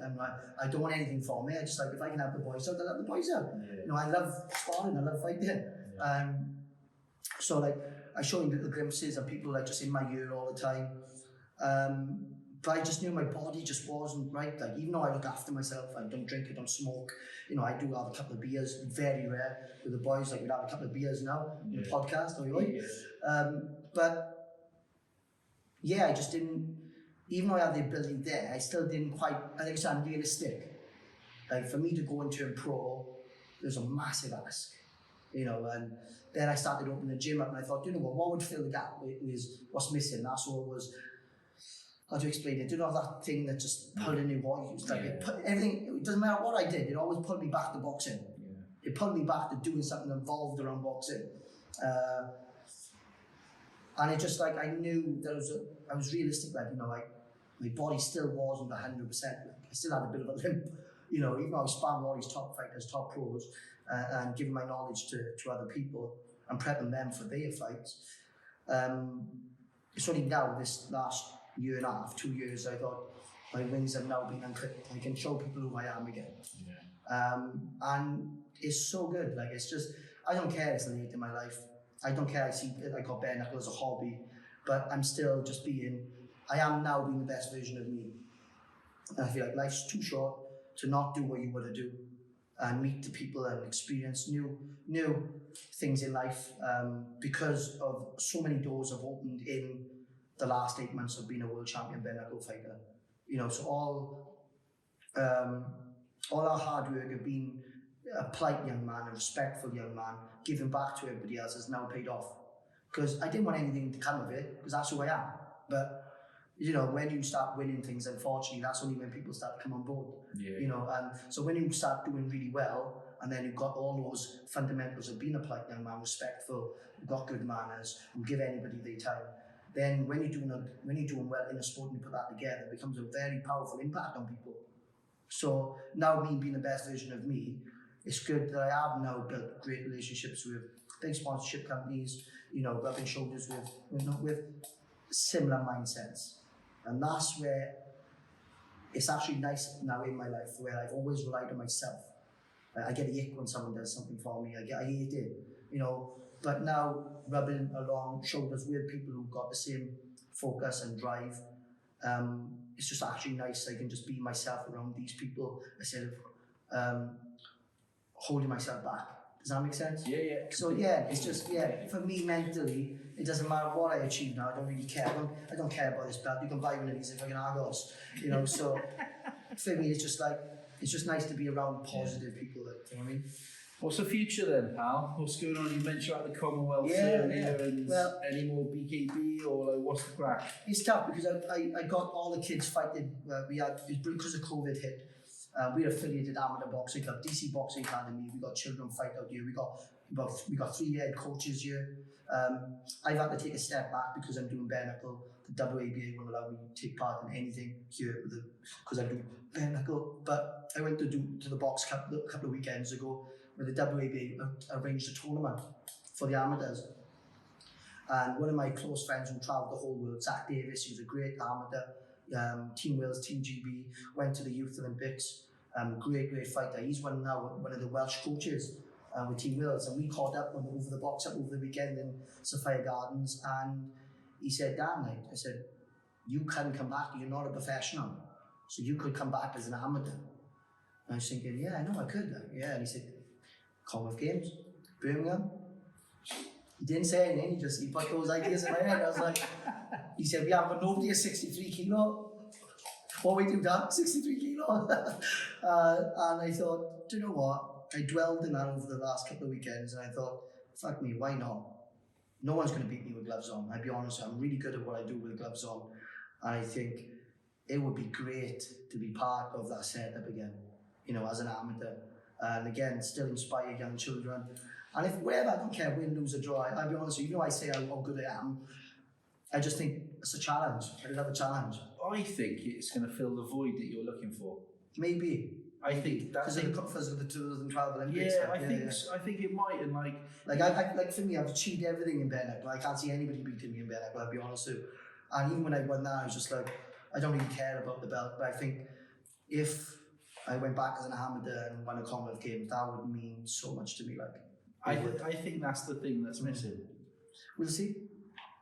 I don't want anything from me. I just like if I can help the boys out, I'll help the boys out." Yeah. You know, I love sparring, I love fighting. Yeah. So like I showed little glimpses of people like just in my ear all the time. But I just knew my body just wasn't right. Like even though I look after myself, I don't drink, I don't smoke. You know, I do have a couple of beers, very rare with the boys. Like we'd have a couple of beers now on the podcast, but yeah, I just didn't. Even though I had the ability there, I still didn't quite. I think it's unrealistic. Like for me to go into a pro, there's a massive ask, you know. And then I started opening the gym up, and I thought, you know what would fill the gap is what's missing. That's what was. How do you explain it? Do you know that thing that just pulled in your voice? Like it put everything, it doesn't matter what I did, it always pulled me back to boxing. Yeah. It pulled me back to doing something involved around boxing. And it just like, I knew that I was realistic, like, you know, like my body still wasn't 100%. I still had a bit of a limp, you know, even though I was sparring all these top fighters, top pros, and giving my knowledge to other people and prepping them for their fights. It's only now, this last year and a half, 2 years, I thought my wings have now been unclipped. I can show people who I am again. Yeah. And it's so good. Like it's just, I don't care it's late in my life. I don't care I got bare knuckle as a hobby, but I'm still just I am now being the best version of me. And I feel like life's too short to not do what you want to do and meet the people and experience new things in life, because of so many doors have opened in the last 8 months of being a world champion bare knuckle fighter. You know, so all our hard work of being a polite young man, a respectful young man, giving back to everybody else has now paid off. Because I didn't want anything to come of it, because that's who I am. But you know, when you start winning things, unfortunately, that's only when people start to come on board. Yeah. You know, and so when you start doing really well, and then you've got all those fundamentals of being a polite young man, respectful, you've got good manners, and give anybody their time. Then when you're doing well in a sport and you put that together, it becomes a very powerful impact on people. So now me being the best version of me, it's good that I have now built great relationships with big sponsorship companies, you know, rubbing shoulders with similar mindsets. And that's where it's actually nice now in my life, where I've always relied on myself. I get a ick when someone does something for me. I hate it, you know. But now rubbing along shoulders with people who've got the same focus and drive, it's just actually nice. I can just be myself around these people instead of holding myself back. Does that make sense? Yeah, yeah. So yeah, it's just, for me mentally, it doesn't matter what I achieve now. I don't really care. I don't care about this belt. You can buy one of these if I can Argos, you know. So for me, it's just like, it's just nice to be around positive people. You know what I mean? What's the future then, pal? What's going on? You mentioned about the Commonwealth earlier, and any more BKB, or like, what's the crack? It's tough because I got all the kids fighting. Because of COVID hit. We're affiliated Amateur Boxing Club, DC Boxing Academy. We got children fight out here. We got 3 head coaches here. I've had to take a step back because I'm doing bare knuckle. The WABA won't allow me to take part in anything here because I do bare knuckle. But I went to the box cup a couple of weekends ago, where the WABA arranged a tournament for the amateurs. And one of my close friends who travelled the whole world, Zach Davis, who's a great amateur, Team Wales, Team GB, went to the Youth Olympics. Great fighter. He's one of the Welsh coaches with Team Wales, and we caught up over the box up over the weekend in Sophia Gardens, and he said, "Dan, I said, you can come back. You're not a professional, so you could come back as an amateur." I was thinking, yeah, I know I could. Like, yeah, and he said, Commonwealth Games, Birmingham. He didn't say anything, he put those ideas in my head. I was like, he said, we haven't got nobody at 63 kilo. What we do that, 63 kilo. And I thought, do you know what? I dwelled in that over the last couple of weekends, and I thought, fuck me, why not? No one's going to beat me with gloves on. I'll be honest, I'm really good at what I do with gloves on. And I think it would be great to be part of that setup again, you know, as an amateur. And again, still inspire young children. And if whatever, I don't care, win, lose or draw, I'll be honest with you, even though I say how good I am, I just think it's a challenge. I love a challenge. I think it's going to fill the void that you're looking for. Maybe. I think that's because of the 2012 Olympics. Yeah, I think it might, and like for me, I've achieved everything in Bare Knuckle. I can't see anybody beating me in Bare Knuckle, I'll be honest with you. And even when I won that, I was just like, I don't really care about the belt, but I think if I went back as an amateur and won a Commonwealth Games, that would mean so much to me. Like, I think that's the thing that's missing. We'll see.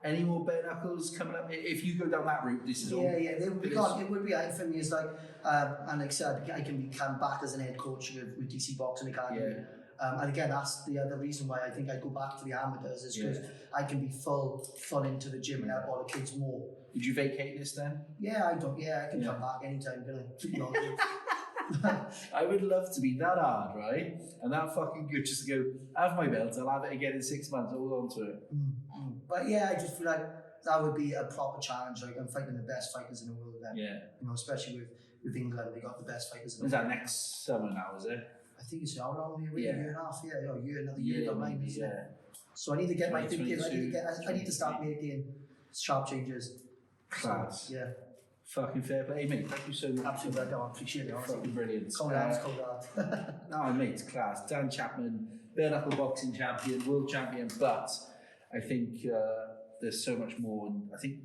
Any more Bare Knuckles coming up? If you go down that route, this is all. Yeah, they would be gone. It would be, for me, it's like, and like I said, I can come back as an head coach with DC Boxing Academy. Yeah. And again, that's the other reason why I think I go back to the amateurs, is because I can be full into the gym and help all the kids more. Did you vacate this then? Yeah, I can come back anytime, can I? I would love to be that hard, right? And that fucking good, just to go, have my belt, I'll have it again in 6 months, hold on to it. But yeah, I just feel like that would be a proper challenge. Like, I'm fighting the best fighters in the world then. Yeah. You know, especially with England, they got the best fighters in the world. Is that next summer now, is it? I think it's how long? A year and a half, another year down line, isn't it? So I need to get my thinking, I need to start making sharp changes. Class. So, yeah. Fucking fair play, mate. Thank you so much. Absolutely, I appreciate it. Fucking brilliant. Cold hard. No, mate, it's class. Dan Chapman, Bare Knuckle Boxing champion, world champion, but I think there's so much more. And I think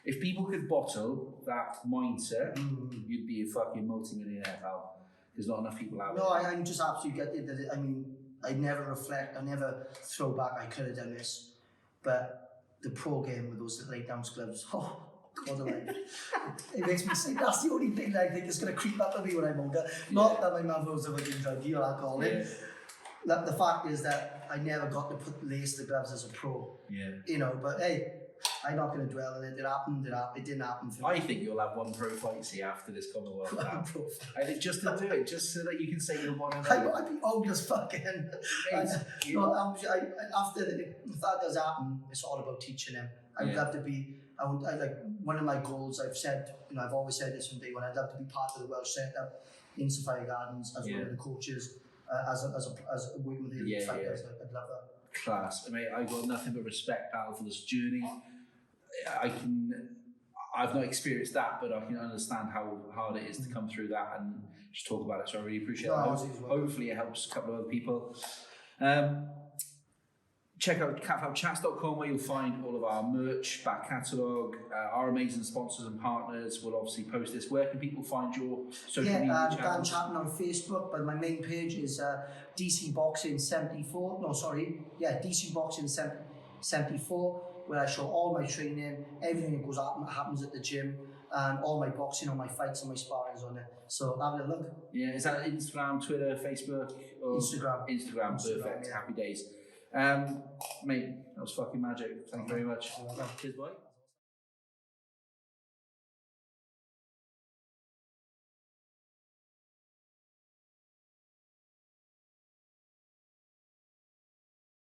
if people could bottle that mindset, you'd be a fucking multi-millionaire, pal. There's not enough people out there. No, I'm just absolutely gutted that I mean, I never reflect, I never throw back, I could have done this. But the pro game with those little 8-ounce gloves, oh, God, it makes me sick. That's the only thing that I think is going to creep up on me when I'm older. Not that my mum was a fucking druggie or alcohol. The fact is that I never got to lace the gloves as a pro. Yeah. You know, but hey, I'm not going to dwell on it. It happened. It didn't happen for me. I think you'll have one pro fight, see, after this Commonwealth. I think just to do it, just so that you can say you're one of them. I'd be old as fucking. After if that does happen, it's all about teaching them. I would love to be. I like one of my goals. I've said, you know, I've always said this from day one. I'd love to be part of the Welsh setup in Sophia Gardens as one of the coaches, as working with the fighters. Like, I'd love that. Class. I mean, I've got nothing but respect, pal, for this journey. I've not experienced that, but I can understand how hard it is to come through that and just talk about it. So I really appreciate it. Hopefully, it helps a couple of other people. Check out catflapchats.com, where you'll find all of our merch, back catalogue, our amazing sponsors and partners. We'll obviously post this. Where can people find your social media channels? Dan Chapman on Facebook, but my main page is DC Boxing 74. No, sorry. Yeah, DC Boxing 74, where I show all my training, everything that happens at the gym, and all my boxing, all my fights, and my sparrings on it. So have a look. Yeah, is that Instagram, Twitter, Facebook? Or Instagram, perfect. Yeah. Happy days. Mate, that was fucking magic. Thank you very much. Cheers, boy.